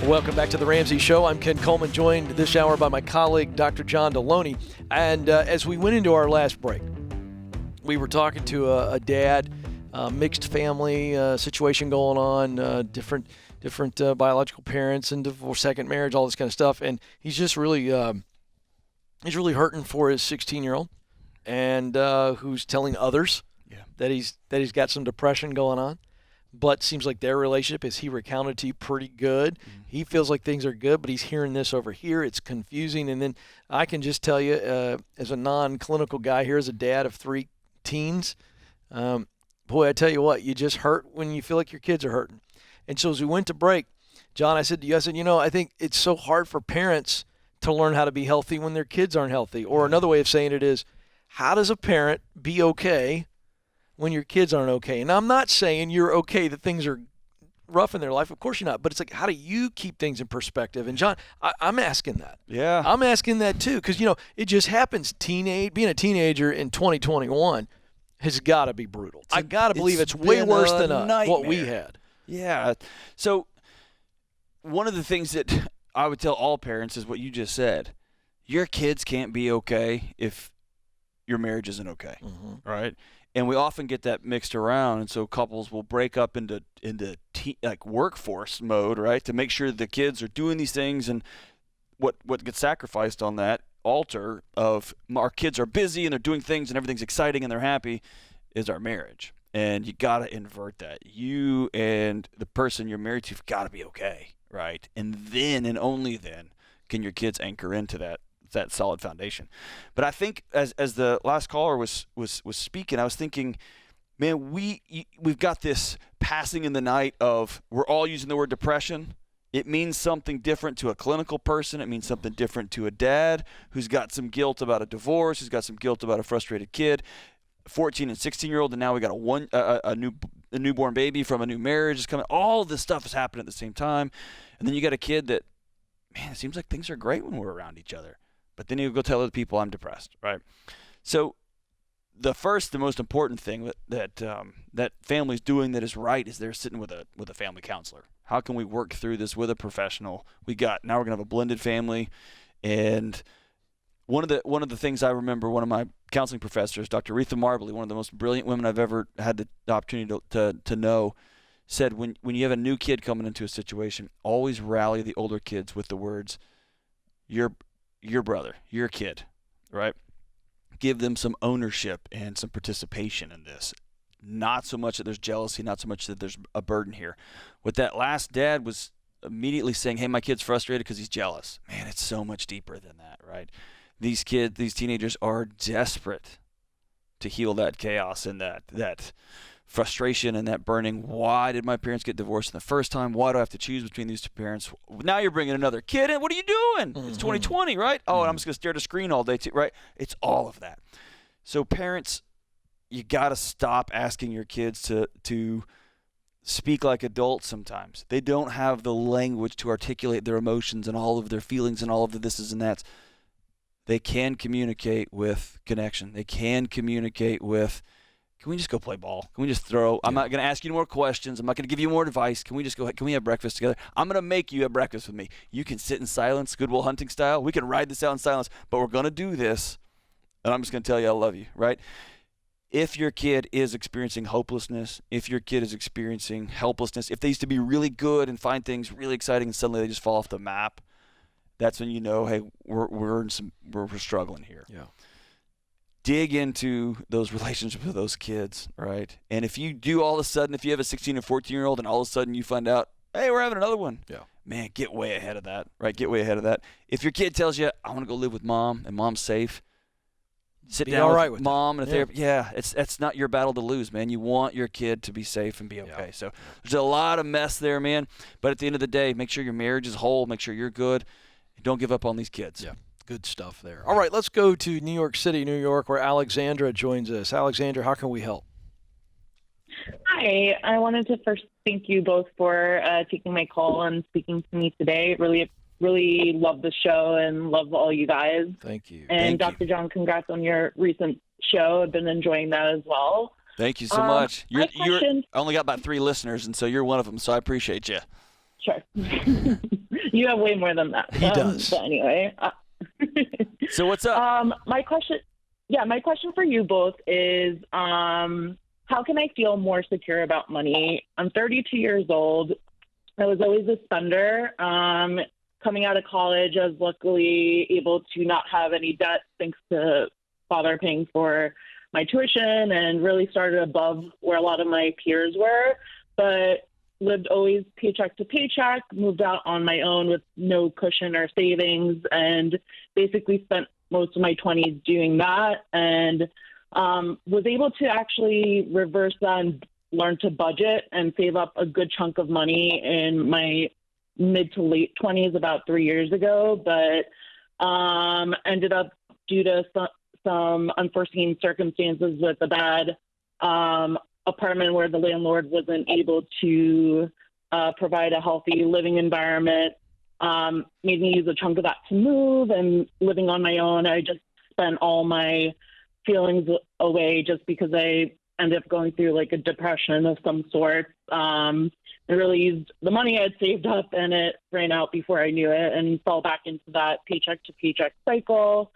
Welcome back to the Ramsey Show. I'm Ken Coleman, joined this hour by my colleague, Dr. John Deloney. And as we went into our last break, we were talking to a dad, mixed family situation going on, different biological parents and divorce, second marriage, all this kind of stuff. And he's just really hurting for his 16-year-old, and who's telling others that he's got some depression going on. But seems like their relationship, as he recounted to you, pretty good. Mm-hmm. He feels like things are good, but he's hearing this over here. It's confusing. And then I can just tell you, as a non-clinical guy here, as a dad of 3 teens, boy, I tell you what, you just hurt when you feel like your kids are hurting. And so as we went to break, John, I said to you, I think it's so hard for parents to learn how to be healthy when their kids aren't healthy. Or another way of saying it is, how does a parent be okay when your kids aren't okay? And I'm not saying you're okay that things are rough in their life. Of course you're not. But it's like, how do you keep things in perspective? And John, I'm asking that. Yeah. I'm asking that too, because, it just happens. Being a teenager in 2021 has got to be brutal. I got to believe it's way worse than what we had. Yeah. So one of the things that I would tell all parents is what you just said. Your kids can't be okay if your marriage isn't okay, right? And we often get that mixed around, and so couples will break up into workforce mode, right, to make sure the kids are doing these things, and what gets sacrificed on that altar of our kids are busy and they're doing things and everything's exciting and they're happy is our marriage. And you got to invert that. You and the person you're married to have got to be okay, right? And then and only then can your kids anchor into that solid foundation. But I think as the last caller was speaking, I was thinking, man, we've got this passing in the night of, we're all using the word depression. It means something different to a clinical person. It means something different to a dad who's got some guilt about a divorce, who's got some guilt about a frustrated kid, 14 and 16-year-old, and now we got a newborn baby from a new marriage is coming. All this stuff is happening at the same time. And then you got a kid that, man, it seems like things are great when we're around each other. But then you go tell other people I'm depressed, right? So the most important thing that family's doing that is right is they're sitting with a family counselor. How can we work through this with a professional? Now we're gonna have a blended family, and one of the things I remember, one of my counseling professors, Dr. Retha Marbley, one of the most brilliant women I've ever had the opportunity to know, said when you have a new kid coming into a situation, always rally the older kids with the words, your brother, your kid, right? Give them some ownership and some participation in this. Not so much that there's jealousy, not so much that there's a burden here. What that last dad was immediately saying, hey, my kid's frustrated because he's jealous. Man, it's so much deeper than that, right? These teenagers are desperate to heal that chaos and that frustration and that burning. Why did my parents get divorced the first time? Why do I have to choose between these two parents? Now you're bringing another kid in. What are you doing? It's 2020, right? Oh, and I'm just going to stare at a screen all day too, right? It's all of that. So parents, you got to stop asking your kids to speak like adults sometimes. They don't have the language to articulate their emotions and all of their feelings and all of the thises and that's. They can communicate with connection. They can communicate with, can we just go play ball? Can we just throw? Yeah. I'm not going to ask you more questions. I'm not going to give you more advice. Can we just go? Can we have breakfast together? I'm going to make you have breakfast with me. You can sit in silence, Good Will Hunting style. We can ride this out in silence, but we're going to do this, and I'm just going to tell you I love you, right? If your kid is experiencing hopelessness, if your kid is experiencing helplessness, if they used to be really good and find things really exciting and suddenly they just fall off the map, that's when you know, hey, we're struggling here. Yeah. Dig into those relationships with those kids, right? And if you do all of a sudden, if you have a 16 or 14-year-old and all of a sudden you find out, hey, we're having another one. Yeah. Man, get way ahead of that, right? Get way ahead of that. If your kid tells you, I want to go live with mom and mom's safe, sit down with mom and a therapist. Yeah, it's not your battle to lose, man. You want your kid to be safe and be okay. Yeah. So there's a lot of mess there, man. But at the end of the day, make sure your marriage is whole. Make sure you're good. Don't give up on these kids. Yeah, good stuff there. All right, let's go to New York City, New York, where Alexandra joins us. Alexandra, how can we help? Hi, I wanted to first thank you both for taking my call and speaking to me today. Really love the show and love all you guys. Thank you. And Dr. John, congrats on your recent show. I've been enjoying that as well. Thank you so much. I only got about 3 listeners, and so you're one of them, so I appreciate you. Sure. You have way more than that. He does. But anyway. So what's up? My question for you both is, how can I feel more secure about money? I'm 32 years old. I was always a spender. Coming out of college, I was luckily able to not have any debt thanks to father paying for my tuition and really started above where a lot of my peers were, but lived always paycheck to paycheck, moved out on my own with no cushion or savings, and basically spent most of my 20s doing that, and was able to actually reverse that and learn to budget and save up a good chunk of money in my mid to late 20s about 3 years ago, but ended up due to some unforeseen circumstances with a bad apartment where the landlord wasn't able to provide a healthy living environment, made me use a chunk of that to move, and living on my own, I just spent all my feelings away just because I ended up going through like a depression of some sort. I really used the money I had saved up and it ran out before I knew it and fell back into that paycheck to paycheck cycle.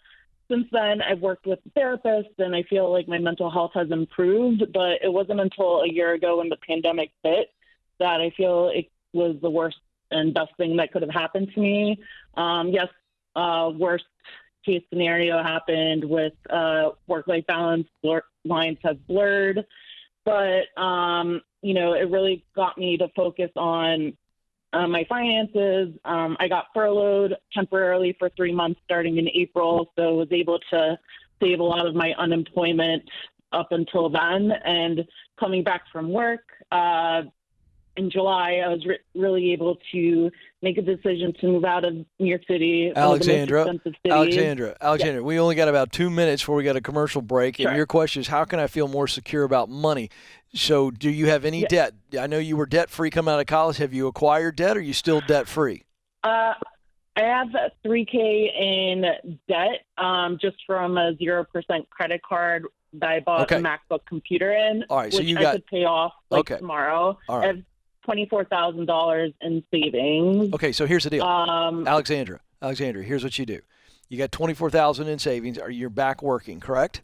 Since then, I've worked with a therapist and I feel like my mental health has improved, but it wasn't until a year ago when the pandemic hit that I feel it was the worst and best thing that could have happened to me. Worst case scenario happened with work-life balance, lines have blurred, but it really got me to focus on my finances. I got furloughed temporarily for 3 months starting in April, so was able to save a lot of my unemployment up until then. And coming back from work in July, I was really able to make a decision to move out of New York City. Alexandra, Yeah. we only got about 2 minutes before we got a commercial break. Sure. And your question is, how can I feel more secure about money? So do you have any debt? I know you were debt-free coming out of college. Have you acquired debt, or are you still debt-free? I have $3,000 in debt just from a 0% credit card that I bought a MacBook computer in, All right, so which you I could pay off tomorrow. All right. I have $24,000 in savings. Okay, so here's the deal. Alexandra, here's what you do. You got $24,000 in savings. You're back working, correct?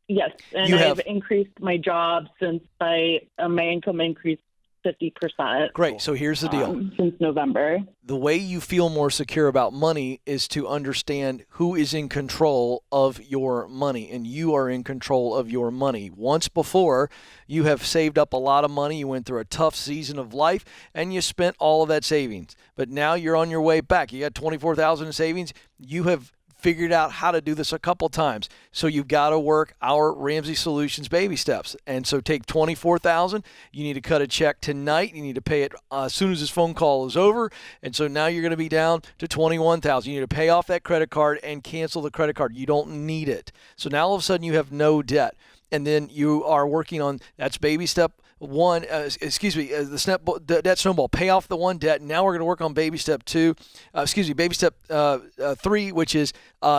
Yes, and I've increased my job since my income increased 50%. Great, so here's the deal. Since November. The way you feel more secure about money is to understand who is in control of your money, and you are in control of your money. Once before, you have saved up a lot of money, you went through a tough season of life, and you spent all of that savings. But now you're on your way back. You got $24,000 in savings. You have figured out how to do this a couple times. So you've got to work our Ramsey Solutions baby steps. And so take $24,000. You need to cut a check tonight. You need to pay it as soon as this phone call is over. And so now you're going to be down to $21,000. You need to pay off that credit card and cancel the credit card. You don't need it. So now all of a sudden you have no debt. And then you are working on, that's baby step one, the debt snowball. Pay off the one debt. Now we're going to work on baby step baby step 3, which is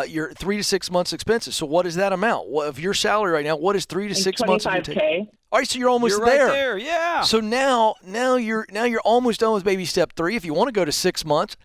your 3 to 6 months expenses. So what is that amount? Of your salary right now, what is 3 to 6 months of your $25,000. All right, so you're almost You're there. right there, yeah. So now you're almost done with baby step 3. If you want to go to 6 months,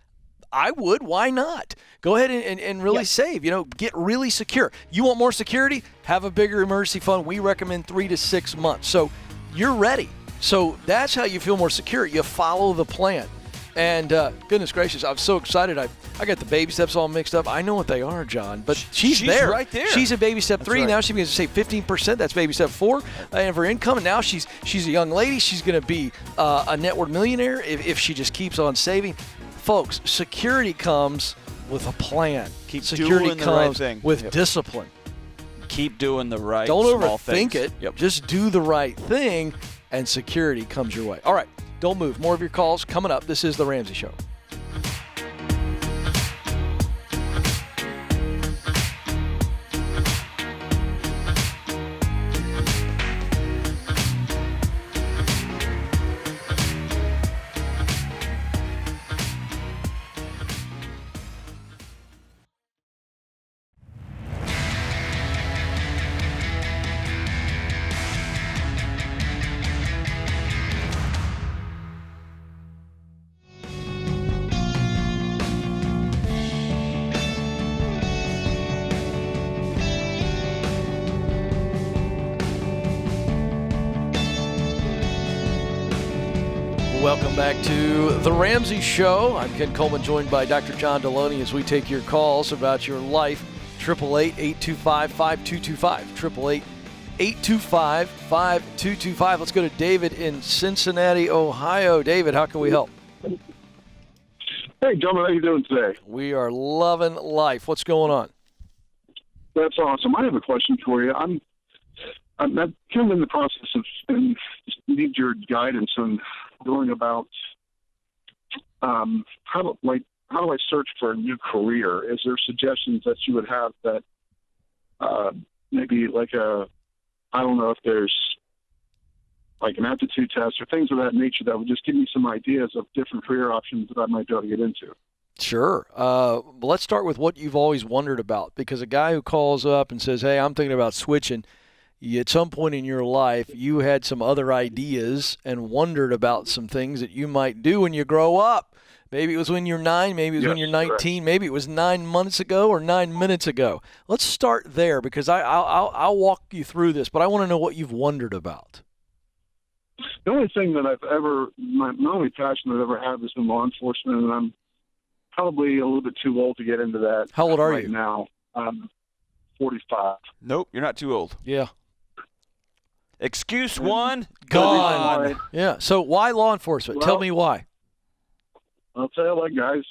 I would. Why not? Go ahead and really save. Get really secure. You want more security? Have a bigger emergency fund. We recommend 3 to 6 months. So you're ready. So that's how you feel more secure. You follow the plan. And goodness gracious, I'm so excited. I got the baby steps all mixed up. I know what they are, John, but she's there. Right there. She's at baby step 3. right. Now she's going to save 15%. That's baby step 4 of her income. And now she's a young lady. She's going to be a net worth millionaire if she just keeps on saving. Folks, security comes with a plan. Security doing the comes right thing. with discipline. Keep doing the right Don't small overthink things. it. Just do the right thing, and security comes your way. All right, don't move. More of your calls coming up. This is The Ramsey Show. Welcome back to The Ramsey Show. I'm Ken Coleman, joined by Dr. John Deloney as we take your calls about your life. 888-825-5225. 888-825-5225. Let's go to David in Cincinnati, Ohio. David, how can we help? Hey, gentlemen, how you doing today? We are loving life. What's going on? That's awesome. I have a question for you. I'm kind of in the process of and need your guidance on going about how do I search for a new career? Is there suggestions that you would have that maybe like I don't know if there's like an aptitude test or things of that nature that would just give me some ideas of different career options that I might be able to get into? Sure. Let's start with what you've always wondered about, because a guy who calls up and says, hey, I'm thinking about switching, at some point in your life, you had some other ideas and wondered about some things that you might do when you grow up. Maybe it was when you're 9, maybe it was when you're 19, correct. Maybe it was 9 months ago or 9 minutes ago. Let's start there, because I'll walk you through this, but I want to know what you've wondered about. The only thing that my only passion I've ever had is in law enforcement, and I'm probably a little bit too old to get into that. How old are right you? Now, 45. Nope, you're not too old. Yeah. Excuse one, gone. Yeah. So why law enforcement? Well, tell me why. I'll tell you what, guys.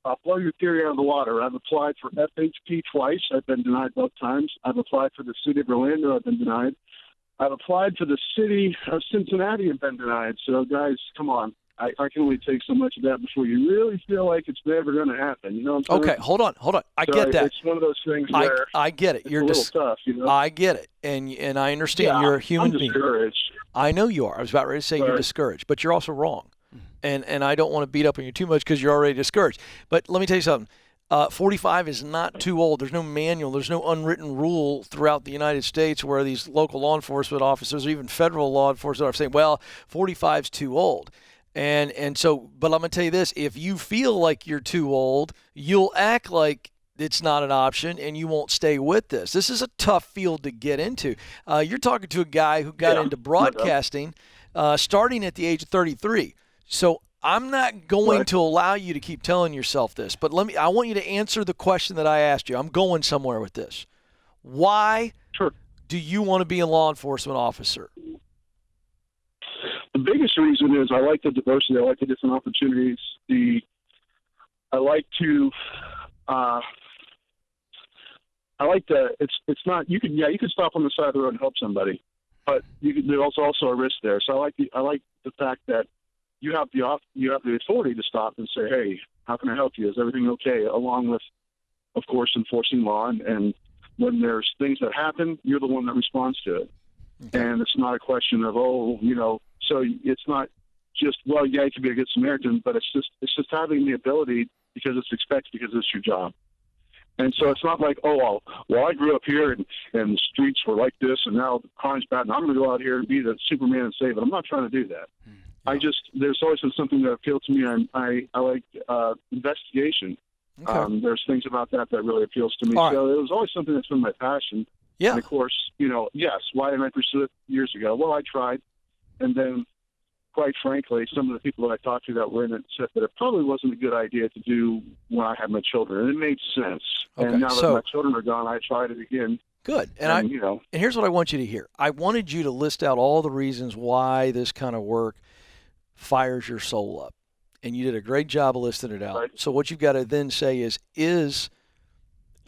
I'll blow your theory out of the water. I've applied for FHP twice. I've been denied both times. I've applied for the city of Orlando. I've been denied. I've applied for the city of Cincinnati and been denied. So, guys, come on. I can only take so much of that before you really feel like it's never going to happen. You know what I'm saying? Okay, hold on. I get that. It's one of those things where I get it. You're a little tough, you know? I get it, and I understand you're a human being. I'm discouraged. I know you are. I was about ready to say you're discouraged, but you're also wrong. And I don't want to beat up on you too much because you're already discouraged. But let me tell you something. 45 is not too old. There's no manual. There's no unwritten rule throughout the United States where these local law enforcement officers or even federal law enforcement are saying, well, 45 is too old. And so, but I'm going to tell you this, if you feel like you're too old, you'll act like it's not an option and you won't stay with this. This is a tough field to get into. You're talking to a guy who got into broadcasting starting at the age of 33. So I'm not going to allow you to keep telling yourself this, but I want you to answer the question that I asked you. I'm going somewhere with this. Why do you want to be a law enforcement officer? The biggest reason is I like the diversity. I like the different opportunities. I like it's not, you can stop on the side of the road and help somebody, but there's also a risk there. So I like the fact that you have the authority to stop and say, hey, how can I help you? Is everything okay? Along with, of course, enforcing law. And when there's things that happen, you're the one that responds to it. Okay. And it's not a question of, so it's not just, well, yeah, you can be a good Samaritan, but it's just having the ability because it's expected, because it's your job. And so it's not like, I grew up here and the streets were like this and now the crime's bad and I'm going to go out here and be the Superman and save it. I'm not trying to do that. There's always been something that appealed to me. I like investigation. Okay. There's things about that really appeals to me. All so it was always something that's been my passion. Yeah. And of course, yes, why didn't I pursue it years ago? Well, I tried. And then, quite frankly, some of the people that I talked to that were in it said that it probably wasn't a good idea to do when I had my children. And it made sense. Okay. And now that my children are gone, I tried it again. Good. And here's what I want you to hear. I wanted you to list out all the reasons why this kind of work fires your soul up. And you did a great job of listing it out. Right. So what you've got to then say is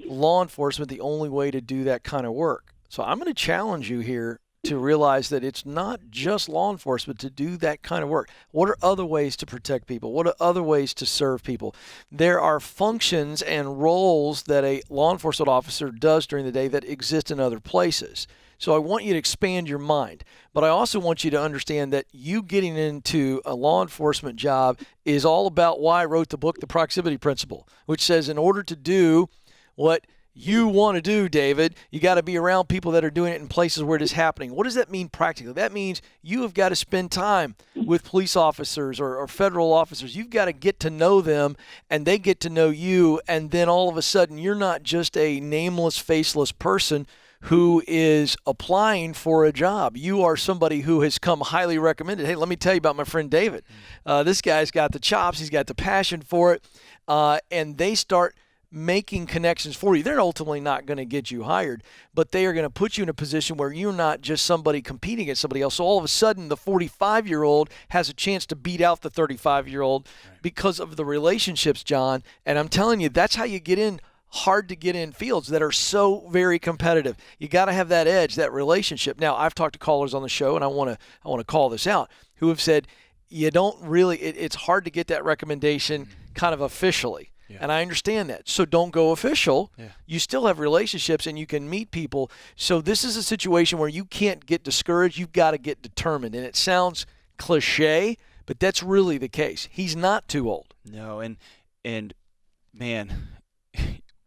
law enforcement the only way to do that kind of work? So I'm going to challenge you here to realize that it's not just law enforcement to do that kind of work. What are other ways to protect people? What are other ways to serve people? There are functions and roles that a law enforcement officer does during the day that exist in other places. So I want you to expand your mind, but I also want you to understand that you getting into a law enforcement job is all about why I wrote the book, The Proximity Principle, which says in order to do what you want to do, David, you got to be around people that are doing it in places where it is happening. What does that mean practically? That means you have got to spend time with police officers or federal officers. You've got to get to know them, and they get to know you, and then all of a sudden you're not just a nameless, faceless person who is applying for a job. You are somebody who has come highly recommended. Hey, let me tell you about my friend David. This guy's got the chops. He's got the passion for it. And they start making connections for you. They're ultimately not going to get you hired, but they are going to put you in a position where you're not just somebody competing against somebody else. So all of a sudden, the 45-year-old has a chance to beat out the 35-year-old because of the relationships, John. And I'm telling you, that's how you get in hard to get in fields that are so very competitive. You got to have that edge, that relationship. Now, I've talked to callers on the show, and I want to call this out, who have said you don't really. It's hard to get that recommendation kind of officially. Yeah. And I understand that. So don't go official. Yeah. You still have relationships and you can meet people. So this is a situation where you can't get discouraged. You've got to get determined. And it sounds cliche, but that's really the case. He's not too old. No, and man,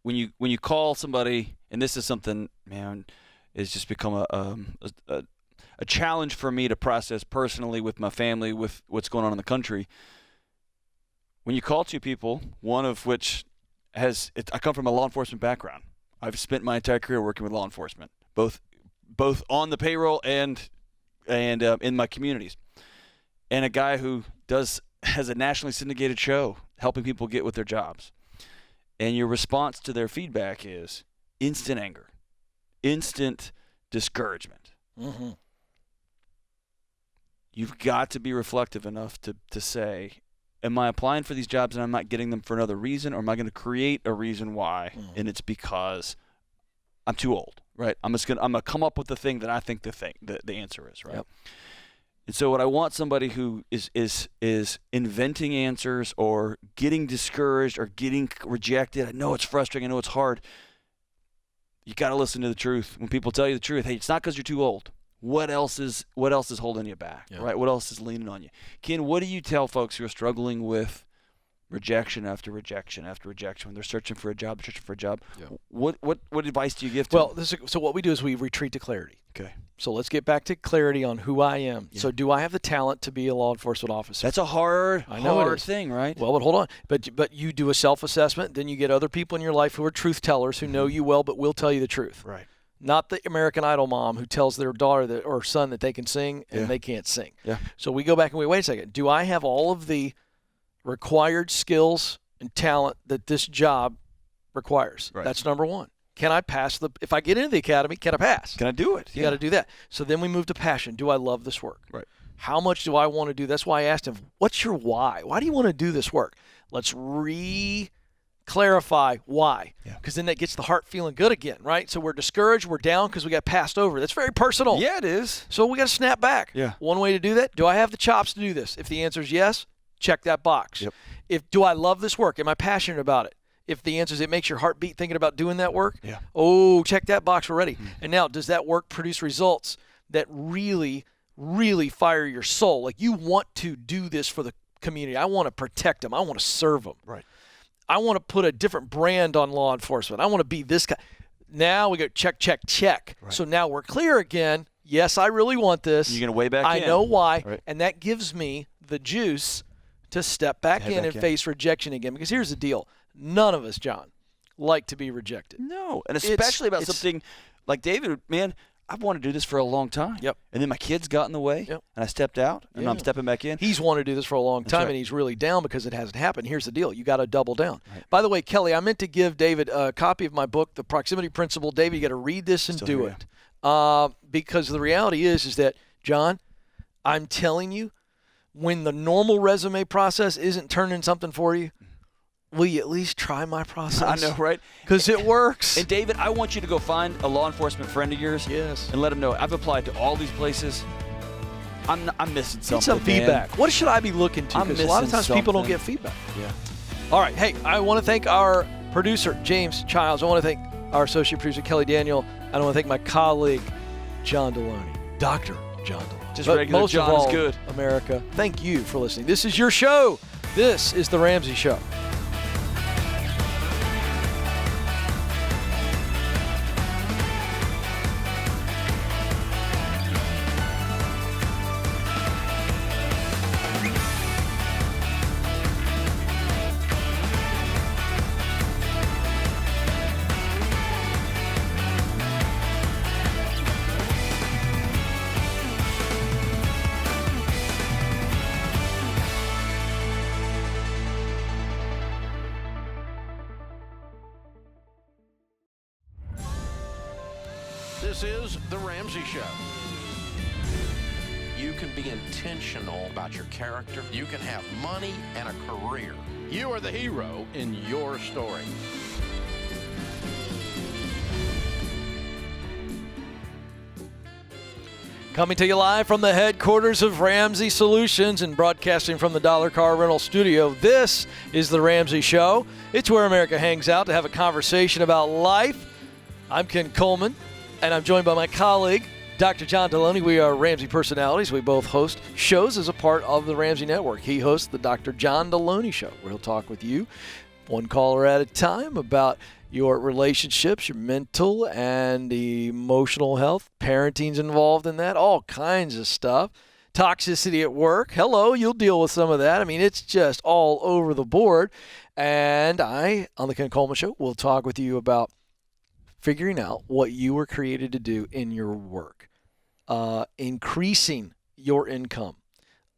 when you call somebody, and this is something, man, it's just become a challenge for me to process personally with my family, with what's going on in the country. When you call two people, one of which I come from a law enforcement background. I've spent my entire career working with law enforcement, both on the payroll and in my communities. And a guy who has a nationally syndicated show helping people get with their jobs. And your response to their feedback is instant anger, instant discouragement. Mm-hmm. You've got to be reflective enough to say, am I applying for these jobs and I'm not getting them for another reason, or am I going to create a reason why? And it's because I'm too old, right? I'm gonna come up with the thing that I think the answer is, right? Yep. And so what I want somebody who is inventing answers or getting discouraged or getting rejected. I know it's frustrating. I know it's hard. You got to listen to the truth. When people tell you the truth, hey, it's not because you're too old. What else is holding you back, right? What else is leaning on you? Ken, what do you tell folks who are struggling with rejection after rejection after rejection when they're searching for a job? Yeah. What advice do you give to them? So what we do is we retreat to clarity. Okay. So let's get back to clarity on who I am. Yeah. So do I have the talent to be a law enforcement officer? That's a hard thing, right? Well, but hold on. But you do a self-assessment, then you get other people in your life who are truth tellers who know you well but will tell you the truth. Right. Not the American Idol mom who tells their daughter or son that they can sing and they can't sing. Yeah. So we go back and wait a second. Do I have all of the required skills and talent that this job requires? Right. That's number one. Can I pass if I get into the academy, can I pass? Can I do it? You got to do that. So then we move to passion. Do I love this work? Right. How much do I want to do? That's why I asked him, what's your why? Why do you want to do this work? Let's clarify why, because then that gets the heart feeling good again, right? So we're discouraged, we're down because we got passed over. That's very personal. Yeah, it is. So we got to snap back. Yeah. One way to do that, do I have the chops to do this? If the answer is yes, check that box. Yep. Do I love this work? Am I passionate about it? If the answer is it makes your heart beat thinking about doing that work, check that box, we're ready. And now, does that work produce results that really, really fire your soul? Like, you want to do this for the community. I want to protect them. I want to serve them. Right. I want to put a different brand on law enforcement. I want to be this guy. Now we go check. Right. So now we're clear again. Yes, I really want this. You're going to weigh back in. I know why. Right. And that gives me the juice to step back in and face rejection again. Because here's the deal. None of us, John, like to be rejected. No. And especially about something like David, man, I've wanted to do this for a long time. Yep. And then my kids got in the way, and I stepped out, and I'm stepping back in. He's wanted to do this for a long time, and he's really down because it hasn't happened. Here's the deal. You got to double down. Right. By the way, Kelly, I meant to give David a copy of my book, The Proximity Principle. David, you got to read this and do it. Because the reality is that, John, I'm telling you, when the normal resume process isn't turning something for you, will you at least try my process? I know, right? Because it works. And David, I want you to go find a law enforcement friend of yours. Yes. And let him know I've applied to all these places. I'm missing something. Get some feedback. What should I be looking to? Because a lot of times people don't get feedback. Yeah. All right. Hey, I want to thank our producer, James Childs. I want to thank our associate producer, Kelly Daniel. I want to thank my colleague, John Deloney, Dr. John Deloney. Just regular most John of all, is good. America, thank you for listening. This is your show. This is The Ramsey Show. This is The Ramsey Show. You can be intentional about your character. You can have money and a career. You are the hero in your story. Coming to you live from the headquarters of Ramsey Solutions and broadcasting from the Dollar Car Rental Studio. This is The Ramsey Show. It's where America hangs out to have a conversation about life. I'm Ken Coleman, and I'm joined by my colleague, Dr. John Deloney. We are Ramsey personalities. We both host shows as a part of the Ramsey Network. He hosts the Dr. John Deloney Show, where he'll talk with you, one caller at a time, about your relationships, your mental and emotional health. Parenting's involved in that, all kinds of stuff. Toxicity at work. Hello, you'll deal with some of that. I mean, it's just all over the board. And I, on the Ken Coleman Show, will talk with you about figuring out what you were created to do in your work, increasing your income,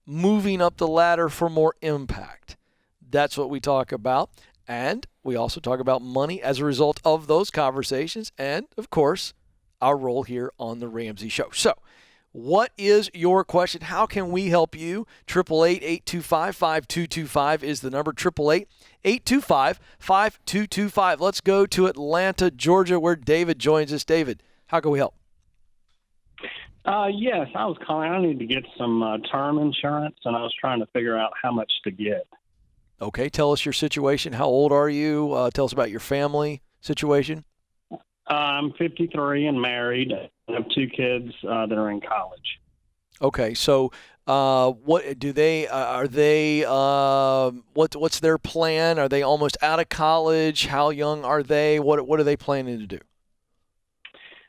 moving up the ladder for more impact. That's what we talk about. And we also talk about money as a result of those conversations and, of course, our role here on The Ramsey Show. So, what is your question? How can we help you? 888-825-5225 is the number. 888-825-5225. Let's go to Atlanta, Georgia, where David joins us. David, how can we help? Yes, I was calling. I need to get some term insurance, and I was trying to figure out how much to get. Okay, tell us your situation. How old are you? Tell us about your family situation. I'm 53 and married. I have 2 kids that are in college. Okay, so what do they? Are they? What's their plan? Are they almost out of college? How young are they? What are they planning to do?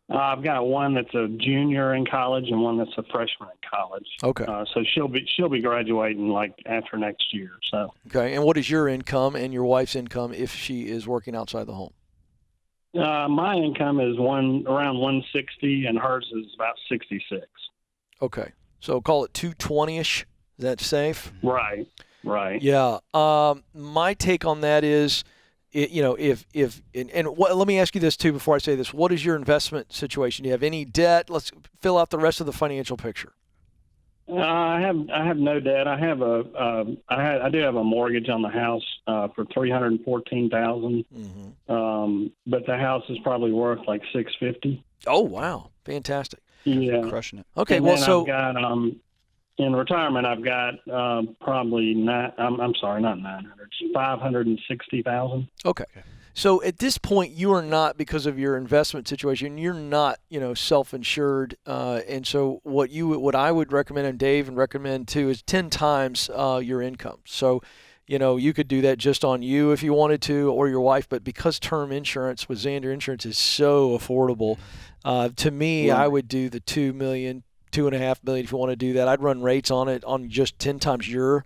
I've got one that's a junior in college and one that's a freshman in college. Okay. So she'll be graduating like after next year. So. Okay. And what is your income and your wife's income if she is working outside the home? My income is around 160 and hers is about 66. Okay. So call it 220-ish. Is that safe? Right. Yeah. My take on that is, let me ask you this too before I say this. What is your investment situation? Do you have any debt? Let's fill out the rest of the financial picture. I have no debt. I do have a mortgage on the house for $314,000. Mm-hmm. But the house is probably worth like $650,000. Oh wow, fantastic! Yeah, crushing it. Okay, and well, then so I've got in retirement, I've got probably not 900, 560,000. Okay. So at this point, you are not, because of your investment situation, you're not, self-insured. And so what I would recommend, and Dave and recommend too, is 10 times your income. So, you could do that just on you if you wanted to, or your wife. But because term insurance with Xander Insurance is so affordable, to me, I would do the $2 million. $2.5 million if you want to do that. I'd run rates on it on just 10 times your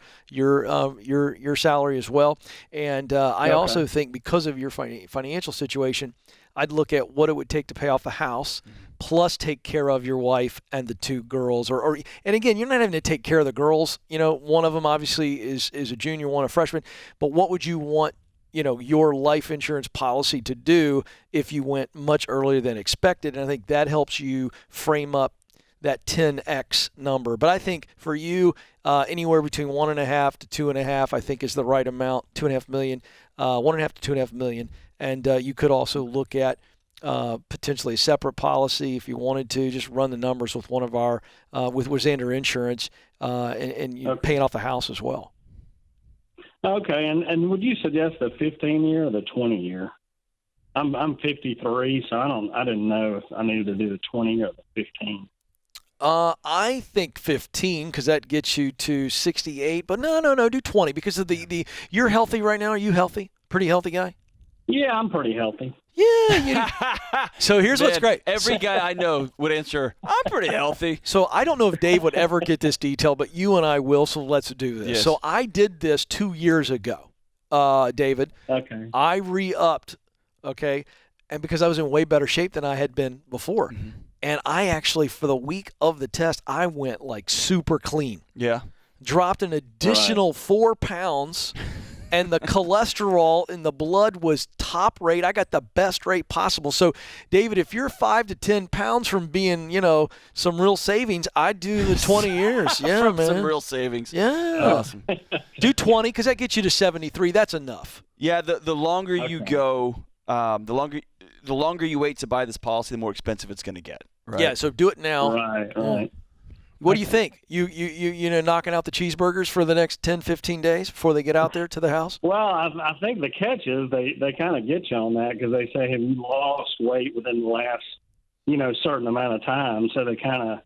salary as well. And I also think because of your financial situation, I'd look at what it would take to pay off the house, plus take care of your wife and the 2 girls. And again, you're not having to take care of the girls. One of them obviously is a junior, one a freshman. But what would you want your life insurance policy to do if you went much earlier than expected? And I think that helps you frame up that 10x number. But I think for you, anywhere between 1.5 to 2.5, I think is the right amount. 2.5 million, 1.5 to 2.5 million, and you could also look at potentially a separate policy if you wanted to. Just run the numbers with one of our with Xander Insurance, and paying off the house as well. Okay, and would you suggest the 15-year or the 20-year? I'm 53, so I didn't know if I needed to do the 20 or the 15. I think 15 because that gets you to 68. But no, do 20 because of the you're healthy right now. Are you healthy? Pretty healthy guy? Yeah, I'm pretty healthy. Yeah. So here's what's great. Every guy I know would answer, I'm pretty healthy. So I don't know if Dave would ever get this detail, but you and I will, so let's do this. Yes. So I did this 2 years ago, David. Okay. I re-upped, okay, and because I was in way better shape than I had been before. Mm-hmm. And I actually, for the week of the test, I went like super clean. Yeah. Dropped an additional 4 pounds and the cholesterol in the blood was top rate. I got the best rate possible. So, David, if you're 5 to 10 pounds from being, some real savings, I'd do the 20 years. Yeah, From man. some real savings. Yeah. Awesome. Do 20 because that gets you to 73. That's enough. Yeah, the longer you go, the longer you wait to buy this policy, the more expensive it's going to get. Right? Yeah, so do it now. Right. What do you think? You knocking out the cheeseburgers for the next 10, 15 days before they get out there to the house? Well, I think the catch is they kind of get you on that because they say, have you lost weight within the last, certain amount of time? So they kind of,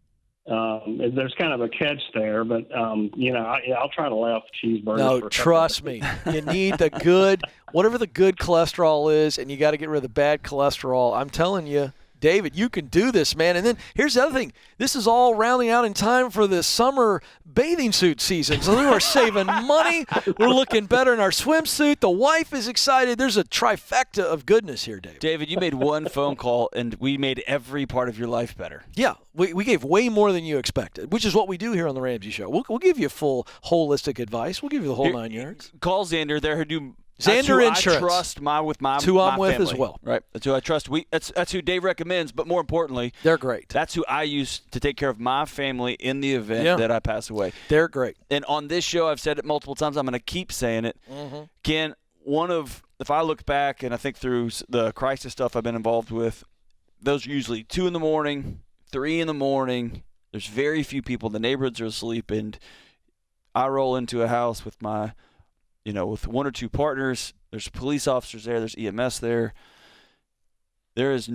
there's kind of a catch there. But, I'll try to lay off the cheeseburgers. No, trust me. You need the good, whatever the good cholesterol is, and you got to get rid of the bad cholesterol. I'm telling you. David, you can do this, man. And then here's the other thing. This is all rounding out in time for the summer bathing suit season. So we are saving money. We're looking better in our swimsuit. The wife is excited. There's a trifecta of goodness here, David. David, you made one phone call, and we made every part of your life better. Yeah, we gave way more than you expected, which is what we do here on the Ramsey Show. We'll give you full holistic advice. We'll give you the whole 9 yards. Call Xander. They're who do Xander Insurance. I trust with my That's who I'm with family, as well. Right. That's who I trust. That's who Dave recommends, but more importantly, they're great. That's who I use to take care of my family in the event that I pass away. They're great. And on this show, I've said it multiple times. I'm going to keep saying it. Mm-hmm. Ken, if I look back and I think through the crisis stuff I've been involved with, those are usually 2 in the morning, 3 in the morning. There's very few people. The neighborhoods are asleep, and I roll into a house with with 1 or 2 partners. There's police officers there. There's EMS there. There is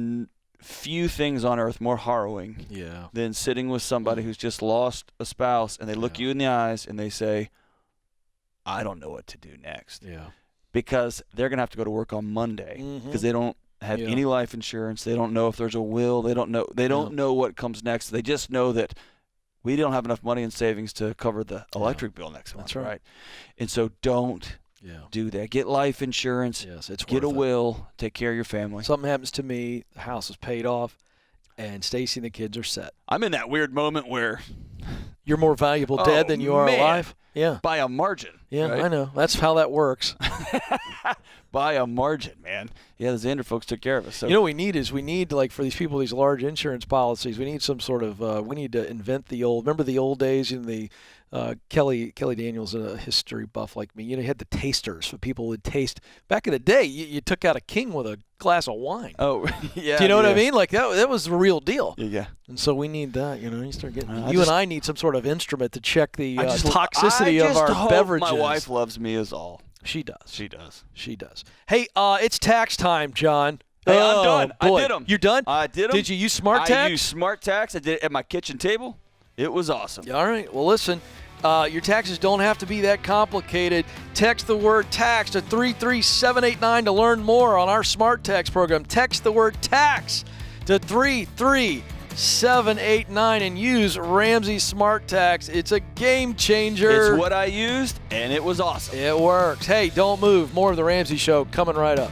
few things on earth more harrowing than sitting with somebody who's just lost a spouse, and they look you in the eyes and they say, I don't know what to do next. Yeah. Because they're going to have to go to work on Monday because they don't have any life insurance. They don't know if there's a will. They don't know what comes next. They just know that we don't have enough money in savings to cover the electric bill next month. That's right. And so don't do that. Get life insurance. Yes, it's get a worth it. will. Take care of your family. Something happens to me, the house is paid off, and Stacy and the kids are set. I'm in that weird moment where you're more valuable dead than you are alive. Yeah. By a margin. Yeah, right? I know. That's how that works. By a margin, man. Yeah, the Xander folks took care of us. So. You know what we need, like for these people, these large insurance policies, we need some sort of, we need to invent remember the old days in the, Kelly Daniels, a history buff like me, you had the tasters for people who would taste. Back in the day, you took out a king with a glass of wine. Oh, yeah. Do you know what I mean? Like that was the real deal. Yeah. And so we need that, you start getting, I need some sort of instrument to check the toxicity of our beverages. My wife loves me is all. She does. She does. She does. Hey, it's tax time, John. Hey, I'm done. Boy. I did them. You're done? I did them. Did you use Smart Tax? I used Smart Tax. I did it at my kitchen table. It was awesome. All right. Well, listen, your taxes don't have to be that complicated. Text the word tax to 33789 to learn more on our Smart Tax program. Text the word tax to 33789 and use Ramsey Smart Tax. It's a game changer. It's what I used, and it was awesome. It works. Hey, don't move. More of the Ramsey Show coming right up.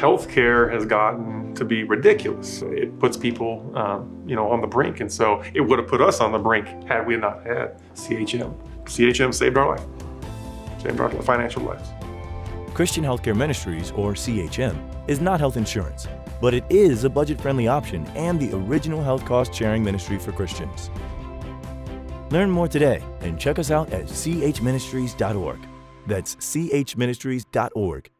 Healthcare has gotten to be ridiculous. It puts people, on the brink. And so it would have put us on the brink had we not had CHM. CHM saved our life, saved our financial lives. Christian Healthcare Ministries, or CHM, is not health insurance, but it is a budget-friendly option and the original health cost-sharing ministry for Christians. Learn more today and check us out at chministries.org. That's chministries.org.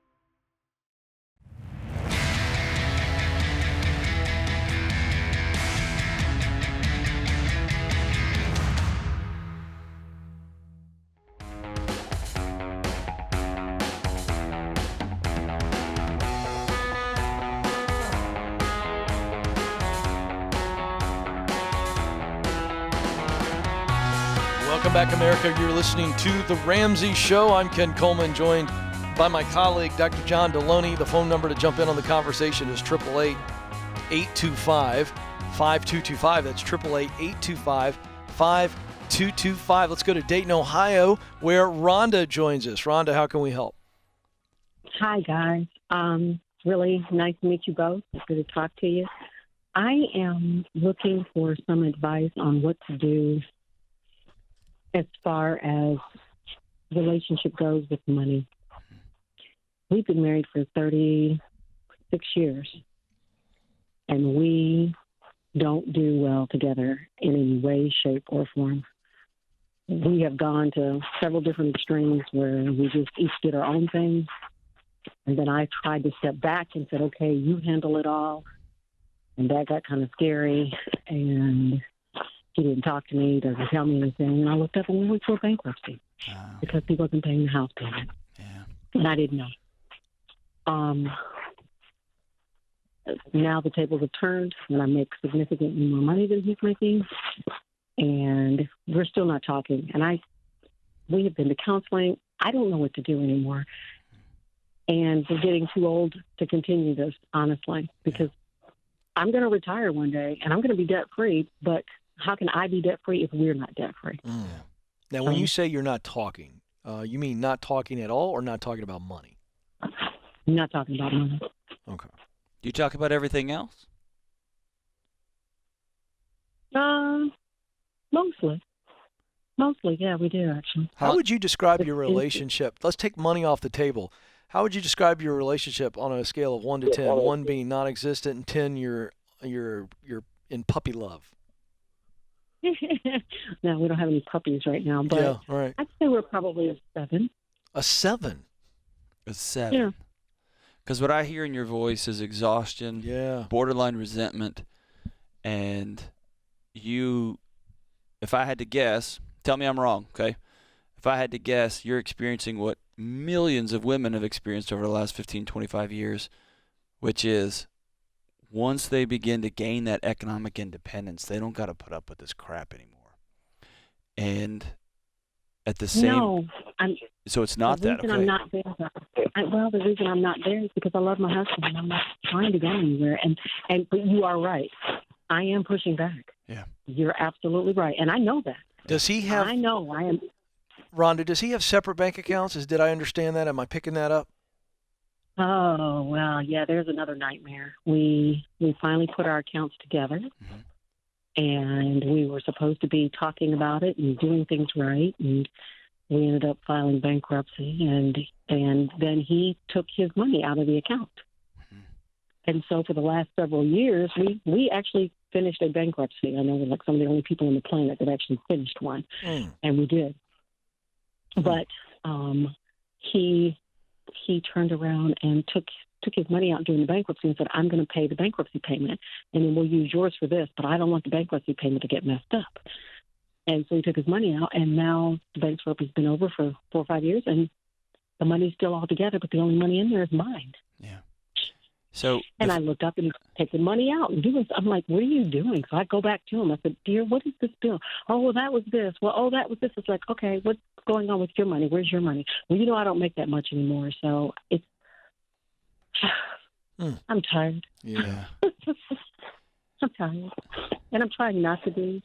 Welcome back, America. You're listening to The Ramsey Show. I'm Ken Coleman, joined by my colleague, Dr. John Deloney. The phone number to jump in on the conversation is 888-825-5225. That's 888-825-5225. Let's go to Dayton, Ohio, where Rhonda joins us. Rhonda, how can we help? Hi, guys. Really nice to meet you both. It's good to talk to you. I am looking for some advice on what to do as far as relationship goes with money. We've been married for 36 years, and we don't do well together in any way, shape, or form. We have gone to several different extremes where we just each did our own thing, and then I tried to step back and said, okay, you handle it all. And that got kind of scary, and he didn't talk to me, doesn't tell me anything. And I looked up and we went for bankruptcy because he wasn't paying the house payment. Yeah. And I didn't know. Now the tables have turned, and I make significantly more money than he's making, and we're still not talking. And we have been to counseling. I don't know what to do anymore. And we're getting too old to continue this, honestly, because I'm going to retire one day, and I'm going to be debt-free, but how can I be debt-free if we're not debt-free? Mm. Now, when you say you're not talking, you mean not talking at all or not talking about money? I'm not talking about money. Okay. Do you talk about everything else? Mostly. Mostly, yeah, we do, actually. How would you describe your relationship? Let's take money off the table. How would you describe your relationship on a scale of 1 to 10? 1 being non-existent, and 10 you're in puppy love. No, we don't have any puppies right now, but yeah, all right. I'd say we're probably a 7. A 7? A 7. Yeah. Because what I hear in your voice is exhaustion, borderline resentment, and you, if I had to guess, tell me I'm wrong, okay? If I had to guess, you're experiencing what millions of women have experienced over the last 15, 25 years, which is once they begin to gain that economic independence, they don't got to put up with this crap anymore. And at the same so it's not that, okay? I'm not there, the reason I'm not there is because I love my husband and I'm not trying to go anywhere. But you are right. I am pushing back. Yeah. You're absolutely right. And I know that. Does he have... I know. I am... Rhonda, does he have separate bank accounts? Did I understand that? Am I picking that up? Oh, well, yeah, there's another nightmare. We finally put our accounts together, and we were supposed to be talking about it and doing things right, and we ended up filing bankruptcy, and then he took his money out of the account. And so for the last several years, we actually finished a bankruptcy. I know we're like some of the only people on the planet that actually finished one, and we did. But he turned around and took his money out during the bankruptcy and said, I'm going to pay the bankruptcy payment, and then we'll use yours for this, but I don't want the bankruptcy payment to get messed up. And so he took his money out, and now the bankruptcy's been over for 4 or 5 years, and the money's still all together, but the only money in there is mine. Yeah. So, and I looked up and he's taking money out and doing. I'm like, what are you doing? So I go back to him. I said, dear, what is this bill? Oh, well, that was this. Well, oh, that was this. It's like, okay, what's going on with your money? Where's your money? Well, I don't make that much anymore. So it's, I'm tired. Yeah. I'm tired. And I'm trying not to be.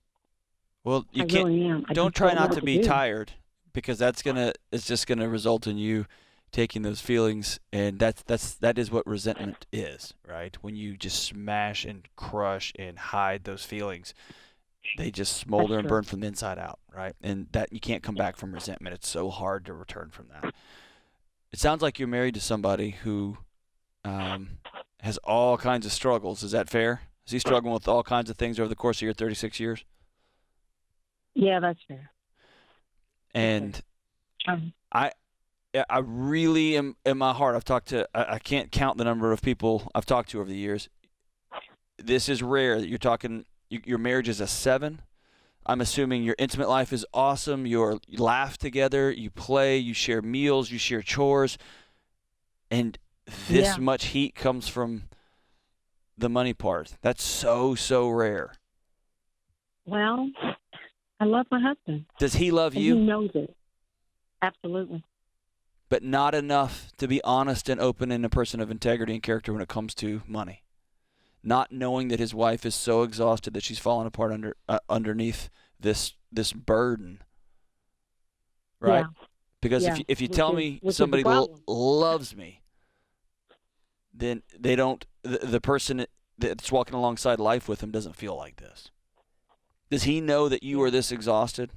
Well, you I can't. Really am. Don't try not to be tired, because it's just gonna result in you taking those feelings, and that is what resentment is, right? When you just smash and crush and hide those feelings, they just smolder and burn from the inside out, right? And that you can't come back from resentment. It's so hard to return from that. It sounds like you're married to somebody who has all kinds of struggles. Is that fair? Is he struggling with all kinds of things over the course of your 36 years? Yeah, that's fair. And I really am, in my heart, I can't count the number of people I've talked to over the years. This is rare that you're talking, your marriage is a 7. I'm assuming your intimate life is awesome. You laugh together, you play, you share meals, you share chores. And this much heat comes from the money part. That's so rare. Well, I love my husband. Does he love you? He knows it. Absolutely. but not enough to be honest and open and a person of integrity and character when it comes to money. Not knowing that his wife is so exhausted that she's falling apart underneath this burden, right? Yeah. Because Yeah. if you Which tell is- me which is somebody the problem. loves me, then they don't. The person that's walking alongside life with him doesn't feel like this. Does he know that you are this exhausted?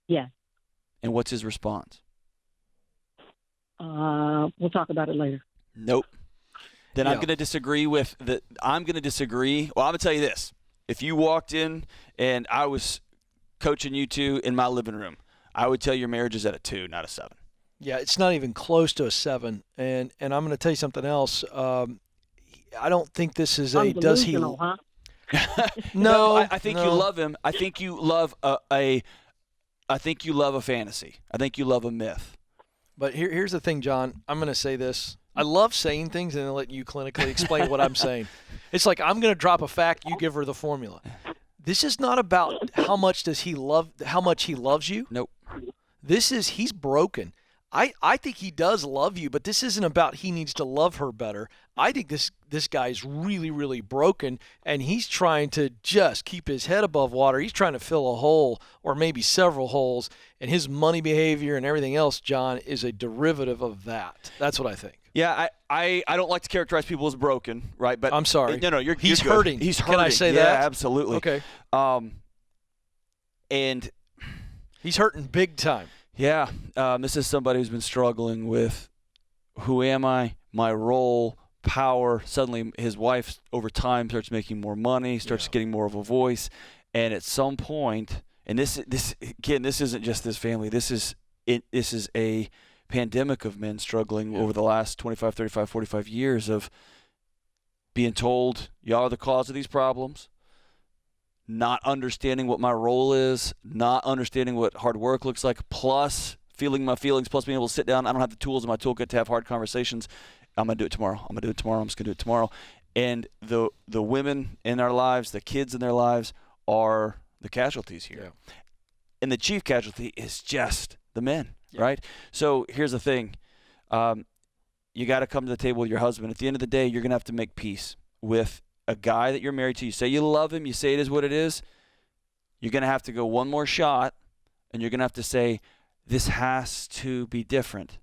Yeah. And what's his response? We'll talk about it later. Nope. Then I'm Yeah. going to disagree with the. I'm going to disagree. Well, I'm going to tell you this: if you walked in and I was coaching you two in my living room, I would tell your marriage is at a 2, not a 7. Yeah, it's not even close to a 7. And I'm going to tell you something else. I don't think this is a does he? Delusional, huh? No, I think you no. love him. I think you love I think you love a fantasy. I think you love a myth. But here's the thing, John. I'm going to say this. I love saying things and then let you clinically explain what I'm saying. It's like I'm going to drop a fact, you give her the formula. This is not about how much he loves you. Nope. This is he's broken. I think he does love you, but this isn't about he needs to love her better. I think this guy's really, really broken, and he's trying to just keep his head above water. He's trying to fill a hole or maybe several holes, and his money behavior and everything else, John, is a derivative of that. That's what I think. Yeah, I don't like to characterize people as broken, right? But I'm sorry. No, you're He's good. hurting. He's hurting. Can I say yeah, that? absolutely. Okay. And he's hurting big time. Yeah, this is somebody who's been struggling with who am I, my role, power. Suddenly his wife over time starts making more money, starts getting more of a voice. And at some point, and this again, this isn't just this family. This is a pandemic of men struggling over the last 25, 35, 45 years of being told, y'all are the cause of these problems. Not understanding what my role is, not understanding what hard work looks like, plus feeling my feelings, plus being able to sit down. I don't have the tools in my toolkit to have hard conversations. I'm going to do it tomorrow. I'm just going to do it tomorrow. And the women in our lives, the kids in their lives are the casualties here. Yeah. And the chief casualty is just the men, right? So here's the thing. You got to come to the table with your husband. At the end of the day, you're going to have to make peace with a guy that you're married to. You say you love him, you say it is what it is. You're going to have to go one more shot, and you're going to have to say, this has to be different.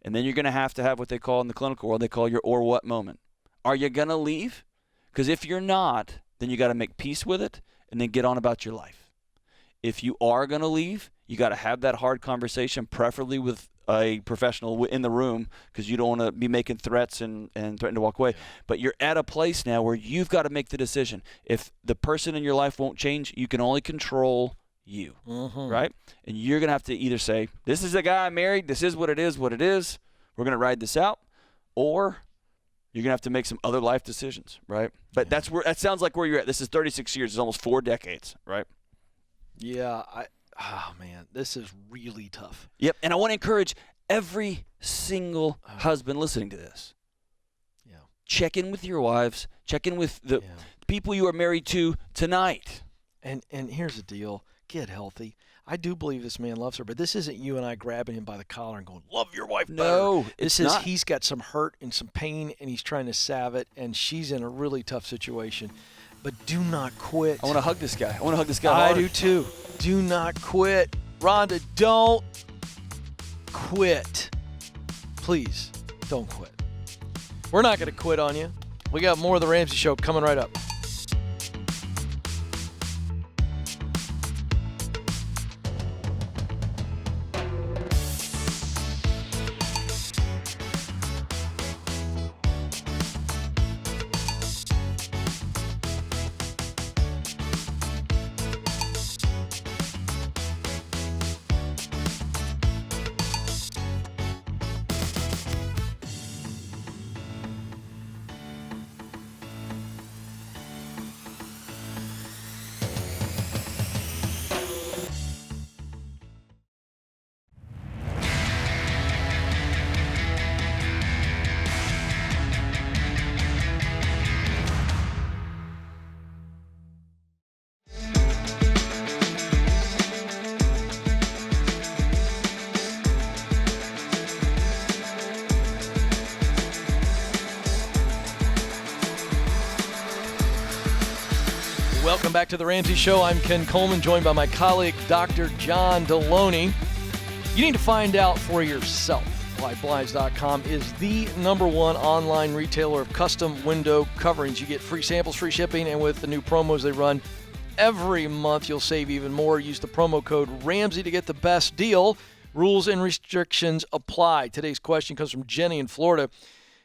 And then you're going to have what they call in the clinical world, they call your or what moment. Are you going to leave? Because if you're not, then you got to make peace with it and then get on about your life. If you are going to leave, you got to have that hard conversation, preferably with a professional in the room, because you don't want to be making threats and threaten to walk away. But you're at a place now where you've got to make the decision. If the person in your life won't change, you can only control you, right? And you're going to have to either say, this is the guy I married, this is what it is, we're going to ride this out, or you're going to have to make some other life decisions, right? But that sounds like where you're at. This is 36 years, it's almost 4 decades, right? Yeah, oh man, this is really tough. Yep, and I want to encourage every single husband listening to this. Yeah. Check in with your wives. Check in with the people you are married to tonight. And here's the deal. Get healthy. I do believe this man loves her, but this isn't you and I grabbing him by the collar and going, love your wife better. No, this it's is not. He's got some hurt and some pain, and he's trying to salve it, and she's in a really tough situation. But do not quit. I want to hug this guy. I hard. do too. Do not quit. Rhonda, don't quit. Please, don't quit. We're not going to quit on you. We got more of the Ramsey Show coming right up. Welcome back to the Ramsey Show. I'm Ken Coleman, joined by my colleague, Dr. John Deloney. You need to find out for yourself why Blinds.com is the #1 online retailer of custom window coverings. You get free samples, free shipping, and with the new promos they run every month, you'll save even more. Use the promo code Ramsey to get the best deal. Rules and restrictions apply. Today's question comes from Jenny in Florida.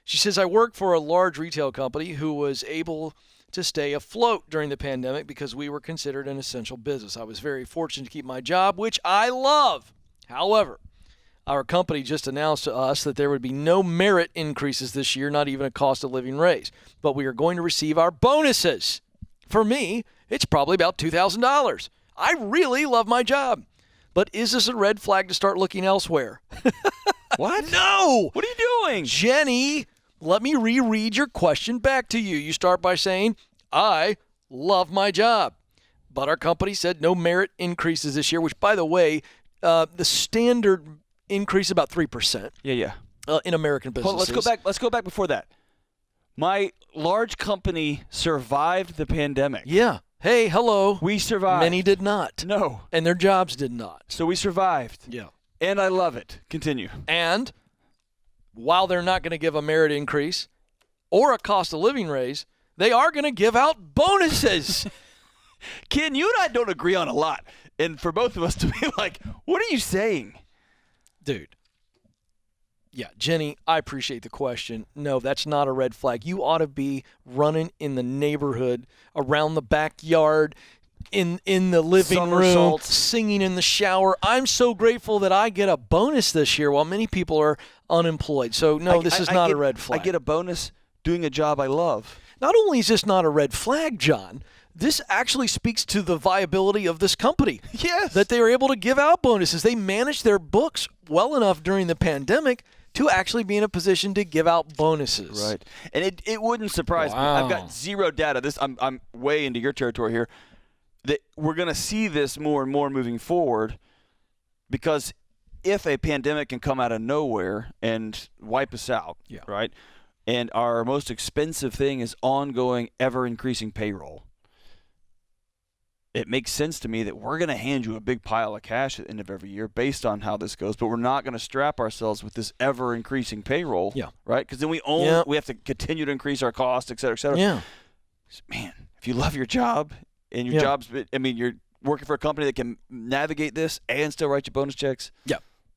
She says, I work for a large retail company who was able to stay afloat during the pandemic because we were considered an essential business. I was very fortunate to keep my job, which I love. However, our company just announced to us that there would be no merit increases this year, not even a cost of living raise. But we are going to receive our bonuses. For me, it's probably about $2,000. I really love my job. But is this a red flag to start looking elsewhere? What? No! What are you doing? Jenny, let me reread your question back to you. You start by saying, I love my job. But our company said no merit increases this year, which, by the way, the standard increase is about 3%. Yeah. In American businesses. Let's go back before that. My large company survived the pandemic. Yeah. Hey, hello. We survived. Many did not. No. And their jobs did not. So we survived. Yeah. And I love it. Continue. And while they're not going to give a merit increase or a cost of living raise, they are going to give out bonuses. Ken, you and I don't agree on a lot. And for both of us to be like, what are you saying? Dude. Yeah, Jenny, I appreciate the question. No, that's not a red flag. You ought to be running in the neighborhood, around the backyard, in the living room, singing in the shower. I'm so grateful that I get a bonus this year while many people are unemployed. So, no, this is not a red flag. I get a bonus doing a job I love. Not only is this not a red flag, John, this actually speaks to the viability of this company. Yes. That they are able to give out bonuses. They managed their books well enough during the pandemic to actually be in a position to give out bonuses. Right. And it wouldn't surprise me. I've got zero data. I'm way into your territory here. That we're going to see this more and more moving forward, because if a pandemic can come out of nowhere and wipe us out, right, and our most expensive thing is ongoing, ever-increasing payroll, it makes sense to me that we're going to hand you a big pile of cash at the end of every year based on how this goes, but we're not going to strap ourselves with this ever-increasing payroll, right? Because then we have to continue to increase our costs, et cetera, et cetera. Yeah. Man, if you love your job and your job's, you're working for a company that can navigate this and still write you bonus checks,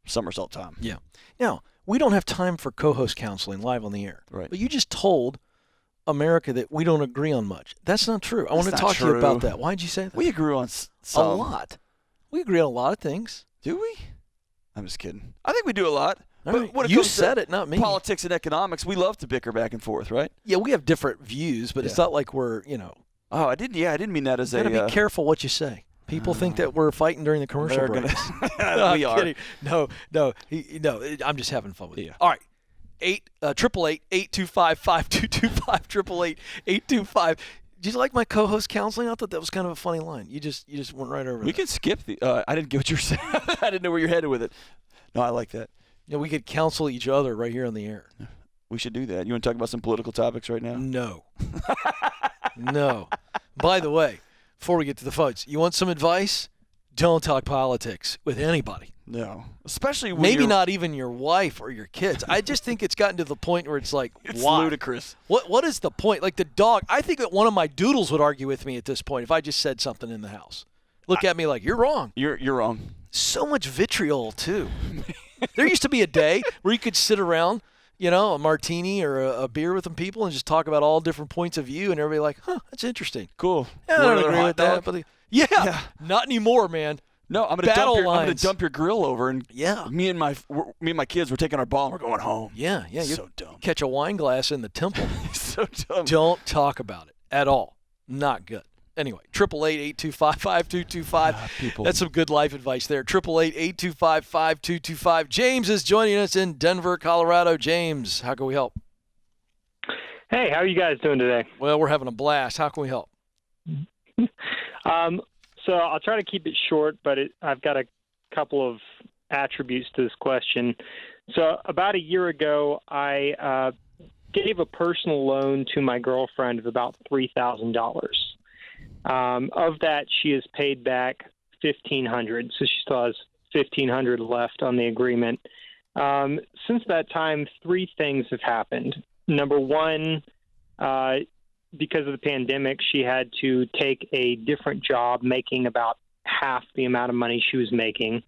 somersault time. Yeah. Now, we don't have time for co-host counseling live on the air. Right. But you just told America that we don't agree on much. That's not true. I want to talk to you about that. Why did you say that? We agree on some. A lot. We agree on a lot of things. Do we? I'm just kidding. I think we do a lot. But when you said it, not me. Politics and economics, we love to bicker back and forth, right? Yeah, we have different views, but it's not like we're, Oh, I didn't mean that as you gotta be careful what you say. People think that we're fighting during the commercial breaks. We are. Kidding. No, I'm just having fun with you. All right. 888-825-5225, 888-825. Did you like my co-host counseling? I thought that was kind of a funny line. You just went right over We can skip the I didn't get what you were saying. I didn't know where you're headed with it. No, I like that. Yeah, we could counsel each other right here on the air. We should do that. You want to talk about some political topics right now? No. No. By the way, before we get to the phones, you want some advice? Don't talk politics with anybody. No. Especially when maybe not even your wife or your kids. I just think it's gotten to the point where it's like, it's why? ludicrous. What is the point? Like the dog. I think that one of my doodles would argue with me at this point if I just said something in the house. Look at me like, you're wrong. You're wrong. So much vitriol, too. There used to be a day where you could sit around, a martini or a beer with some people and just talk about all different points of view, and everybody like, that's interesting. Cool. Yeah, I don't agree with that. But not anymore, man. No, I'm gonna dump your grill over, and me and my kids, we're taking our ball and we're going home. Yeah. So dumb. Catch a wine glass in the temple. So dumb. Don't talk about it at all. Not good. Anyway, 888-825-5225. That's some good life advice there. 888-825-5225. James is joining us in Denver, Colorado. James, how can we help? Hey, how are you guys doing today? Well, we're having a blast. How can we help? So I'll try to keep it short, but I've got a couple of attributes to this question. So about a year ago, I gave a personal loan to my girlfriend of about $3,000. Of that, she has paid back $1,500, so she still has $1,500 left on the agreement. Since that time, 3 things have happened. Number one, because of the pandemic, she had to take a different job, making about half the amount of money she was making.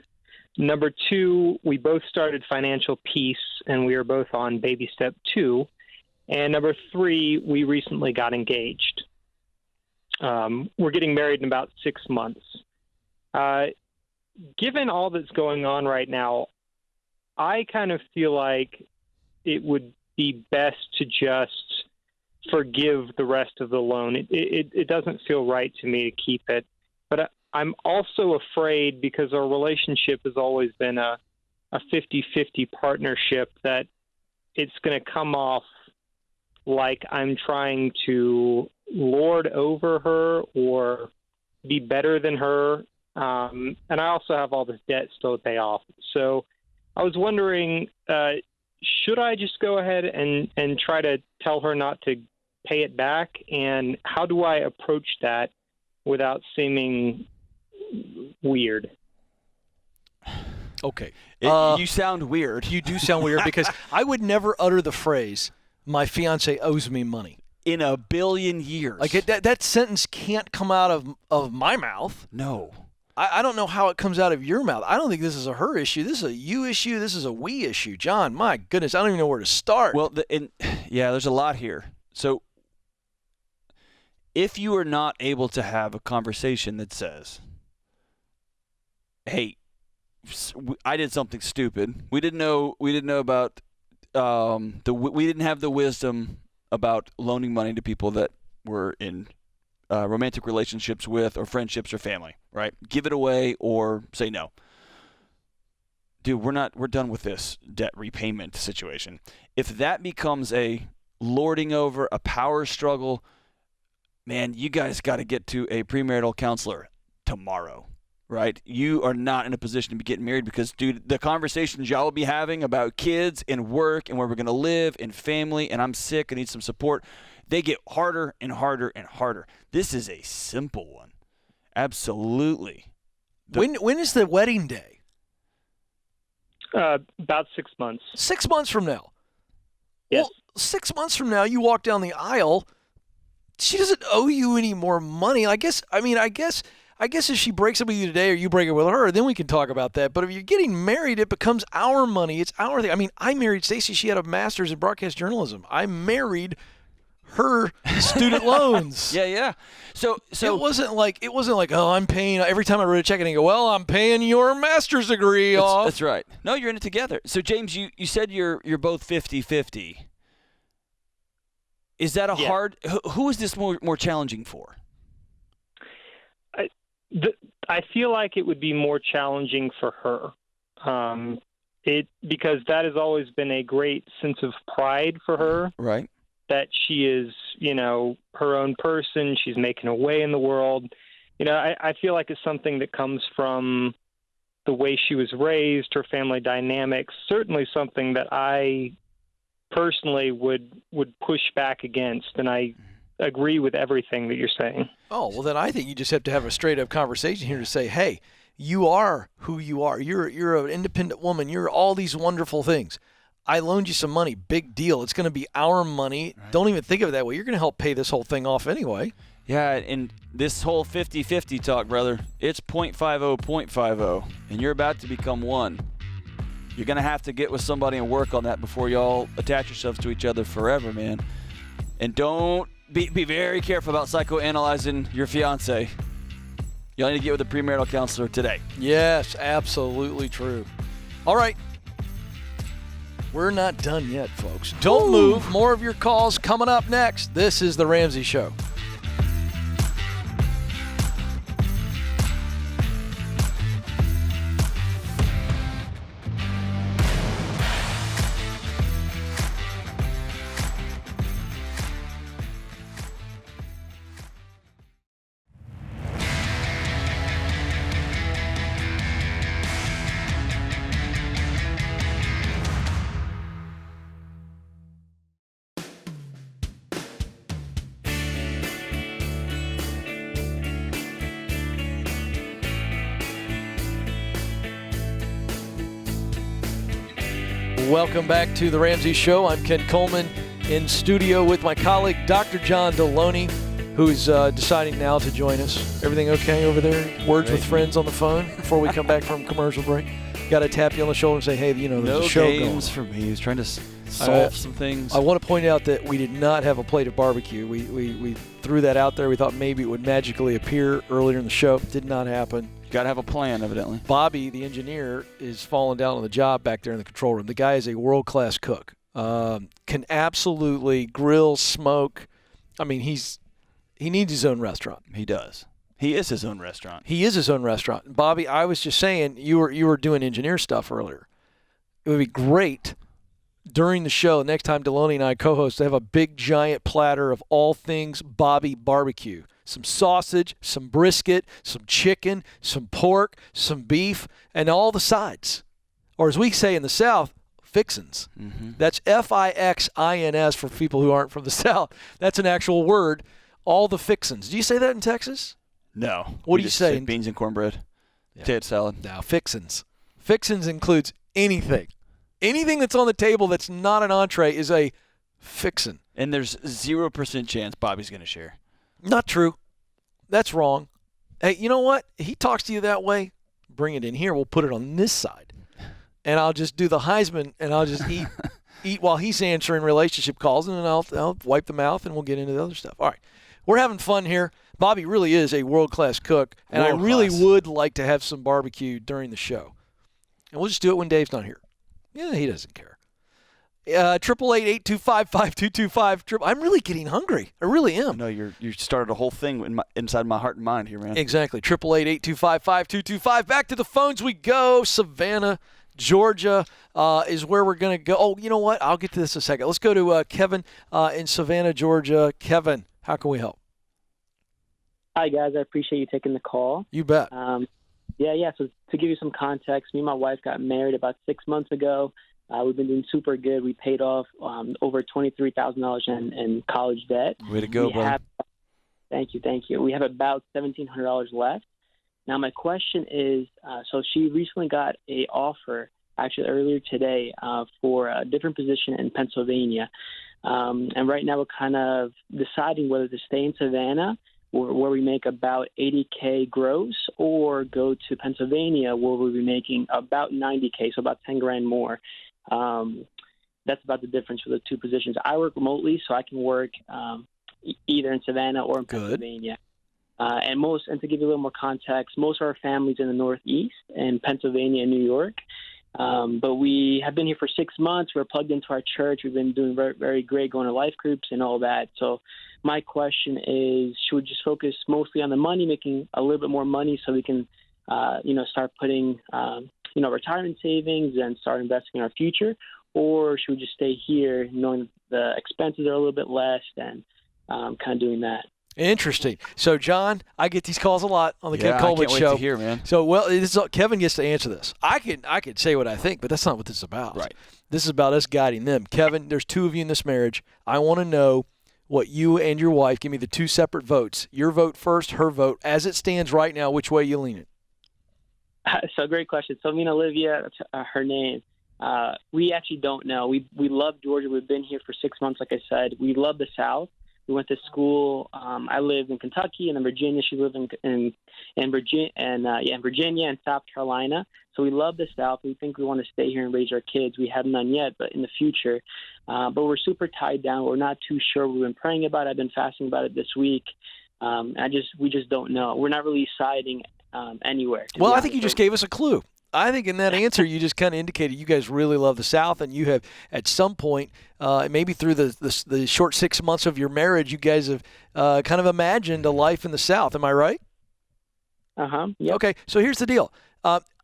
Number 2, we both started financial peace, and we are both on baby step 2. And number 3, we recently got engaged. We're getting married in about 6 months. Given all that's going on right now, I kind of feel like it would be best to just forgive the rest of the loan. It doesn't feel right to me to keep it. But I'm also afraid, because our relationship has always been a 50-50 partnership, that it's going to come off like I'm trying to lord over her or be better than her. And I also have all this debt still to pay off. So I was wondering, should I just go ahead and try to tell her not to pay it back? And how do I approach that without seeming weird? Okay. You sound weird. You do sound weird, because I would never utter the phrase, my fiance owes me money. In a billion years. Like that sentence can't come out of my mouth. No. I don't know how it comes out of your mouth. I don't think this is a her issue. This is a you issue. This is a we issue. John, my goodness, I don't even know where to start. Well, there's a lot here. So if you are not able to have a conversation that says, hey, I did something stupid. We didn't know about we didn't have the wisdom about loaning money to people that were in romantic relationships with, or friendships, or family, right? Give it away or say no. Dude, we're done with this debt repayment situation. If that becomes a lording over, a power struggle, man, you guys got to get to a premarital counselor tomorrow, right? You are not in a position to be getting married, because, dude, the conversations y'all will be having about kids and work and where we're going to live and family, and I'm sick, I need some support, they get harder and harder and harder. This is a simple one. Absolutely. When is the wedding day? About 6 months. 6 months from now. Yes. Well, 6 months from now, you walk down the aisle, she doesn't owe you any more money. I guess if she breaks up with you today, or you break up with her, then we can talk about that. But if you're getting married, it becomes our money. It's our thing. I mean, I married Stacy. She had a master's in broadcast journalism. I married her student loans. Yeah. So it wasn't like, oh, I'm paying every time I wrote a check, and I go, well, I'm paying your master's degree off. That's right. No, you're in it together. So James, you said you're both 50-50. Is that hard? Who is this more challenging for? I feel like it would be more challenging for her. Because that has always been a great sense of pride for her. Right. That she is, her own person. She's making a way in the world. I feel like it's something that comes from the way she was raised, her family dynamics, certainly something that I personally would push back against. And I agree with everything that you're saying. Oh, well, then I think you just have to have a straight-up conversation here to say, hey, you are who you are. You're an independent woman. You're all these wonderful things. I loaned you some money. Big deal. It's going to be our money. Right. Don't even think of it that way. You're going to help pay this whole thing off anyway. Yeah, and this whole 50-50 talk, brother, it's 0.50, and you're about to become one. You're going to have to get with somebody and work on that before y'all attach yourselves to each other forever, man. And don't be very careful about psychoanalyzing your fiance. Y'all need to get with a premarital counselor today. Yes, absolutely true. All right. We're not done yet, folks. Don't move. More of your calls coming up next. This is The Ramsey Show. Welcome back to the Ramsey Show. I'm Ken Coleman in studio with my colleague, Dr. John Deloney, who's deciding now to join us. Everything okay over there? Words with friends on the phone before we come back from commercial break? Got to tap you on the shoulder and say, hey, there's a show going. No games for me. He's trying to solve some things. I want to point out that we did not have a plate of barbecue. We threw that out there. We thought maybe it would magically appear earlier in the show. Did not happen. You got to have a plan, evidently. Bobby, the engineer, is falling down on the job back there in the control room. The guy is a world-class cook. Can absolutely grill, smoke. I mean, he needs his own restaurant. He does. He is his own restaurant. He is his own restaurant. Bobby, I was just saying, you were doing engineer stuff earlier. It would be great during the show, next time Deloney and I co-host, to have a big, giant platter of all things Bobby barbecue. Some sausage, some brisket, some chicken, some pork, some beef, and all the sides. Or as we say in the South, fixins. Mm-hmm. That's F-I-X-I-N-S for people who aren't from the South. That's an actual word. All the fixins. Do you say that in Texas? No. What do you say? Beans and cornbread. Yeah. Potato salad. Now, fixins. Fixins includes anything. Anything that's on the table that's not an entree is a fixin'. And there's 0% chance Bobby's going to share. Not true. That's wrong. Hey, you know what? He talks to you that way. Bring it in here. We'll put it on this side. And I'll just do the Heisman, and I'll just eat while he's answering relationship calls, and then I'll wipe the mouth, and we'll get into the other stuff. All right. We're having fun here. Bobby really is a world-class cook, and I really would like to have some barbecue during the show. And we'll just do it when Dave's not here. Yeah, he doesn't care. 888-825-5225. I'm really getting hungry. I really am. No, you started a whole thing inside my heart and mind here, man. Exactly. 888-825-5225. Back to the phones we go. Savannah, Georgia is where we're going to go. Oh, you know what? I'll get to this in a second. Let's go to Kevin in Savannah, Georgia. Kevin, how can we help? Hi, guys. I appreciate you taking the call. You bet. Yeah. So to give you some context, me and my wife got married about 6 months ago. We've been doing super good. We paid off over $23,000 in college debt. Way to go, buddy. Thank you. We have about $1,700 left. Now, my question is, so she recently got an offer, actually earlier today, for a different position in Pennsylvania. And right now we're kind of deciding whether to stay in Savannah, where we make about $80K gross, or go to Pennsylvania, where we'll be making about $90K, so about $10,000 more. That's about the difference for the two positions. I work remotely, so I can work either in Savannah or in Pennsylvania. And to give you a little more context, most of our family's in the Northeast, in Pennsylvania and New York. But we have been here for 6 months. We're plugged into our church. We've been doing very, very great, going to life groups and all that. So my question is, should we just focus mostly on the money, making a little bit more money so we can, start putting, retirement savings and start investing in our future? Or should we just stay here knowing the expenses are a little bit less and kind of doing that? Interesting. So, John, I get these calls a lot on the Ken Coleman Show. I can't wait to hear, man. So, Kevin gets to answer this. I could say what I think, but that's not what this is about. Right. This is about us guiding them. Kevin, there's two of you in this marriage. I want to know what you and your wife, give me the two separate votes. Your vote first, her vote. As it stands right now, which way you lean it? So, great question. So, me and Olivia, that's her name. We actually don't know. We love Georgia. We've been here for 6 months, like I said. We love the South. We went to school. I lived in Kentucky and in Virginia. She lived in Virginia and South Carolina. So we love the South. We think we want to stay here and raise our kids. We haven't done yet, but in the future. But we're super tied down. We're not too sure. We've been praying about it. I've been fasting about it this week. We just don't know. We're not really deciding anywhere. Well, I think you just gave us a clue. I think in that answer, you just kind of indicated you guys really love the South, and you have at some point, maybe through the short 6 months of your marriage, you guys have kind of imagined a life in the South. Am I right? Yep. Okay, so here's the deal.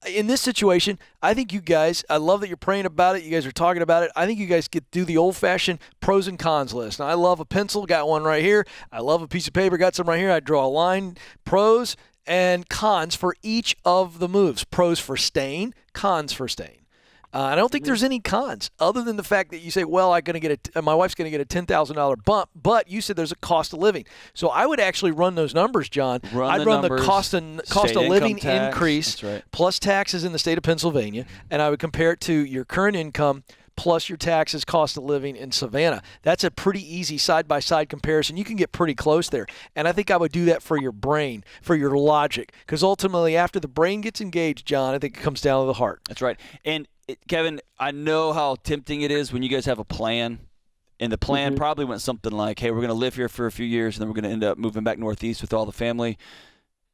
In this situation, I think you guys, I love that you're praying about it. You guys are talking about it. I think you guys get do the old-fashioned pros and cons list. Now, I love a pencil, got one right here. I love a piece of paper, got some right here. I draw a line, pros and cons for each of the moves. Pros for staying, cons for staying. I don't think there's any cons other than the fact that you say, well, my wife's going to get a $10,000 bump, but you said there's a cost of living. So I would actually run those numbers, John. I'd run the cost of living tax, increase plus taxes in the state of Pennsylvania, and I would compare it to your current income plus your taxes, cost of living in Savannah. That's a pretty easy side-by-side comparison. You can get pretty close there. And I think I would do that for your brain, for your logic, because ultimately after the brain gets engaged, John, I think it comes down to the heart. That's right. And, Kevin, I know how tempting it is when you guys have a plan. And the plan probably went something like, hey, we're going to live here for a few years, and then we're going to end up moving back northeast with all the family.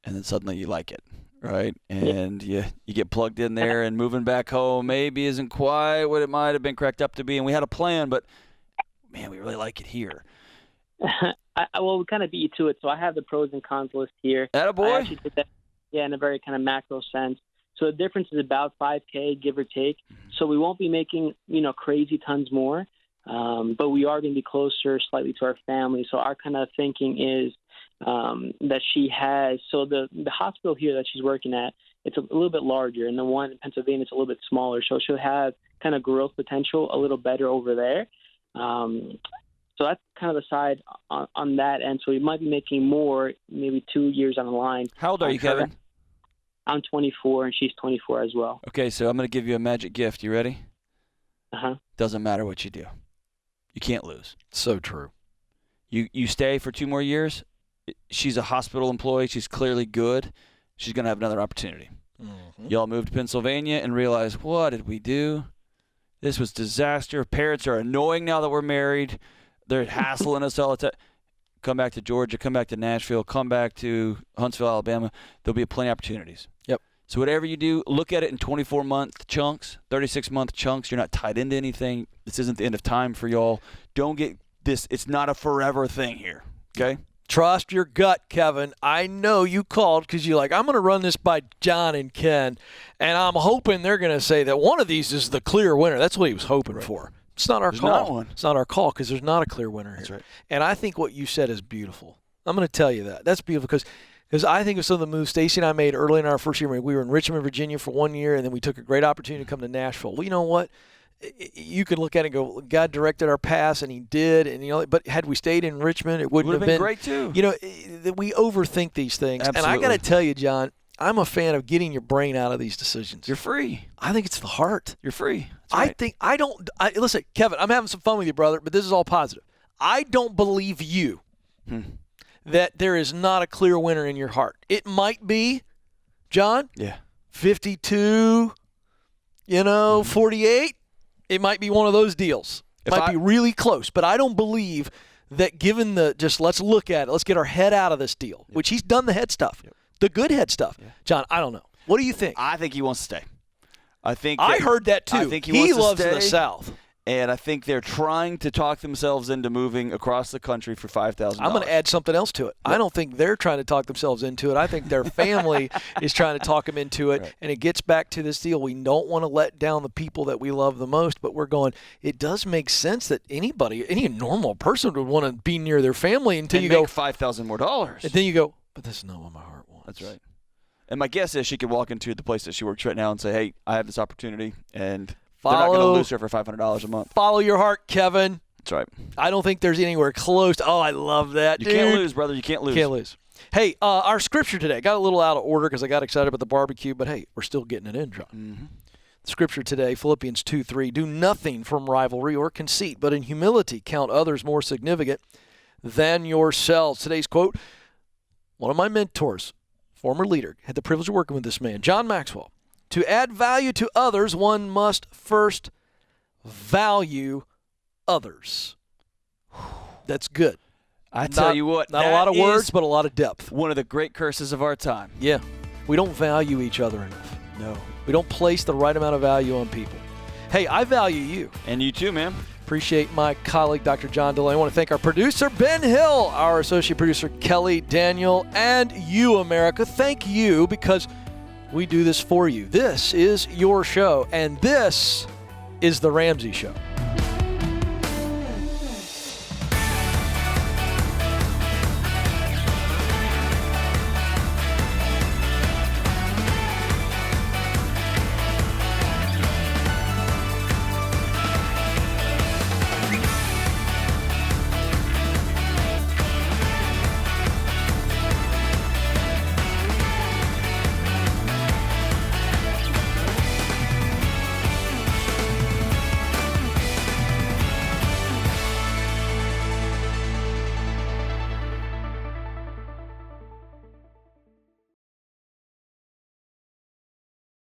And then suddenly you like it, right? And you get plugged in there, and moving back home maybe isn't quite what it might have been cracked up to be. And we had a plan, but, man, we really like it here. Well, we kind of beat you to it. So I have the pros and cons list here. Attaboy. I actually did that, in a very kind of macro sense. So the difference is about $5K, give or take. So we won't be making, crazy tons more. But we are going to be closer slightly to our family. So our kind of thinking is that she has – so the hospital here that she's working at, it's a little bit larger, and the one in Pennsylvania is a little bit smaller. So she'll have kind of growth potential a little better over there. So that's kind of the side on that end. So we might be making more maybe 2 years on the line. How old are you, Kevin? I'm 24, and she's 24 as well. Okay, so I'm going to give you a magic gift. You ready? Uh-huh. Doesn't matter what you do. You can't lose. So true. You stay for 2 more years. She's a hospital employee. She's clearly good. She's going to have another opportunity. Y'all moved to Pennsylvania and realized, what did we do? This was disaster. Parents are annoying now that we're married. They're hassling us all the time. Come back to Georgia. Come back to Nashville. Come back to Huntsville, Alabama. There'll be plenty of opportunities. Yep. So whatever you do, look at it in 24-month chunks, 36-month chunks. You're not tied into anything. This isn't the end of time for y'all. Don't get this. It's not a forever thing here, okay? Trust your gut, Kevin. I know you called because you're like, I'm going to run this by John and Ken, and I'm hoping they're going to say that one of these is the clear winner. That's what he was hoping for. It's not our call. Not one. It's not our call because there's not a clear winner here. That's right. And I think what you said is beautiful. I'm going to tell you that. That's beautiful because I think of some of the moves Stacy and I made early in our first year. We were in Richmond, Virginia for 1 year, and then we took a great opportunity to come to Nashville. Well, you know what? You could look at it and go, God directed our paths, and he did. And but had we stayed in Richmond, it wouldn't have been great too. We overthink these things. Absolutely. And I got to tell you, John, I'm a fan of getting your brain out of these decisions. You're free. I think it's the heart. You're free. That's right. Listen, Kevin, I'm having some fun with you, brother, but this is all positive. I don't believe you that there is not a clear winner in your heart. It might be, John, 52, 48. It might be one of those deals. It might be really close, but I don't believe that given let's look at it, let's get our head out of this deal, which he's done the head stuff, the good head stuff. John, I don't know. What do you think? I think he wants to stay. I heard that too. I think he loves to stay, the South. And I think they're trying to talk themselves into moving across the country for $5,000. I'm going to add something else to it. Yep. I don't think they're trying to talk themselves into it. I think their family is trying to talk them into it. Right. And it gets back to this deal. We don't want to let down the people that we love the most, but we're going, it does make sense that any normal person would want to be near their family until you go $5,000 more. And then you go, but this is not what my heart wants. That's right. And my guess is she could walk into the place that she works right now and say, hey, I have this opportunity, and they're not going to lose her for $500 a month. Follow your heart, Kevin. That's right. I don't think there's anywhere close. Oh, I love that, You dude. can't lose, brother. You can't lose. Can't lose. Hey, our scripture today got a little out of order because I got excited about the barbecue, but hey, we're still getting it in, John. Mm-hmm. The scripture today, Philippians 2:3, do nothing from rivalry or conceit, but in humility count others more significant than yourselves. Today's quote, one of my mentors, former leader, had the privilege of working with this man, John Maxwell. To add value to others, one must first value others. That's good. I tell you what, not a lot of words, but a lot of depth. One of the great curses of our time. Yeah. We don't value each other enough. No. We don't place the right amount of value on people. Hey, I value you. And you too, man. Appreciate my colleague, Dr. John DeLay. I want to thank our producer, Ben Hill, our associate producer, Kelly Daniel, and you, America. Thank you because we do this for you. This is your show, and this is The Ramsey Show.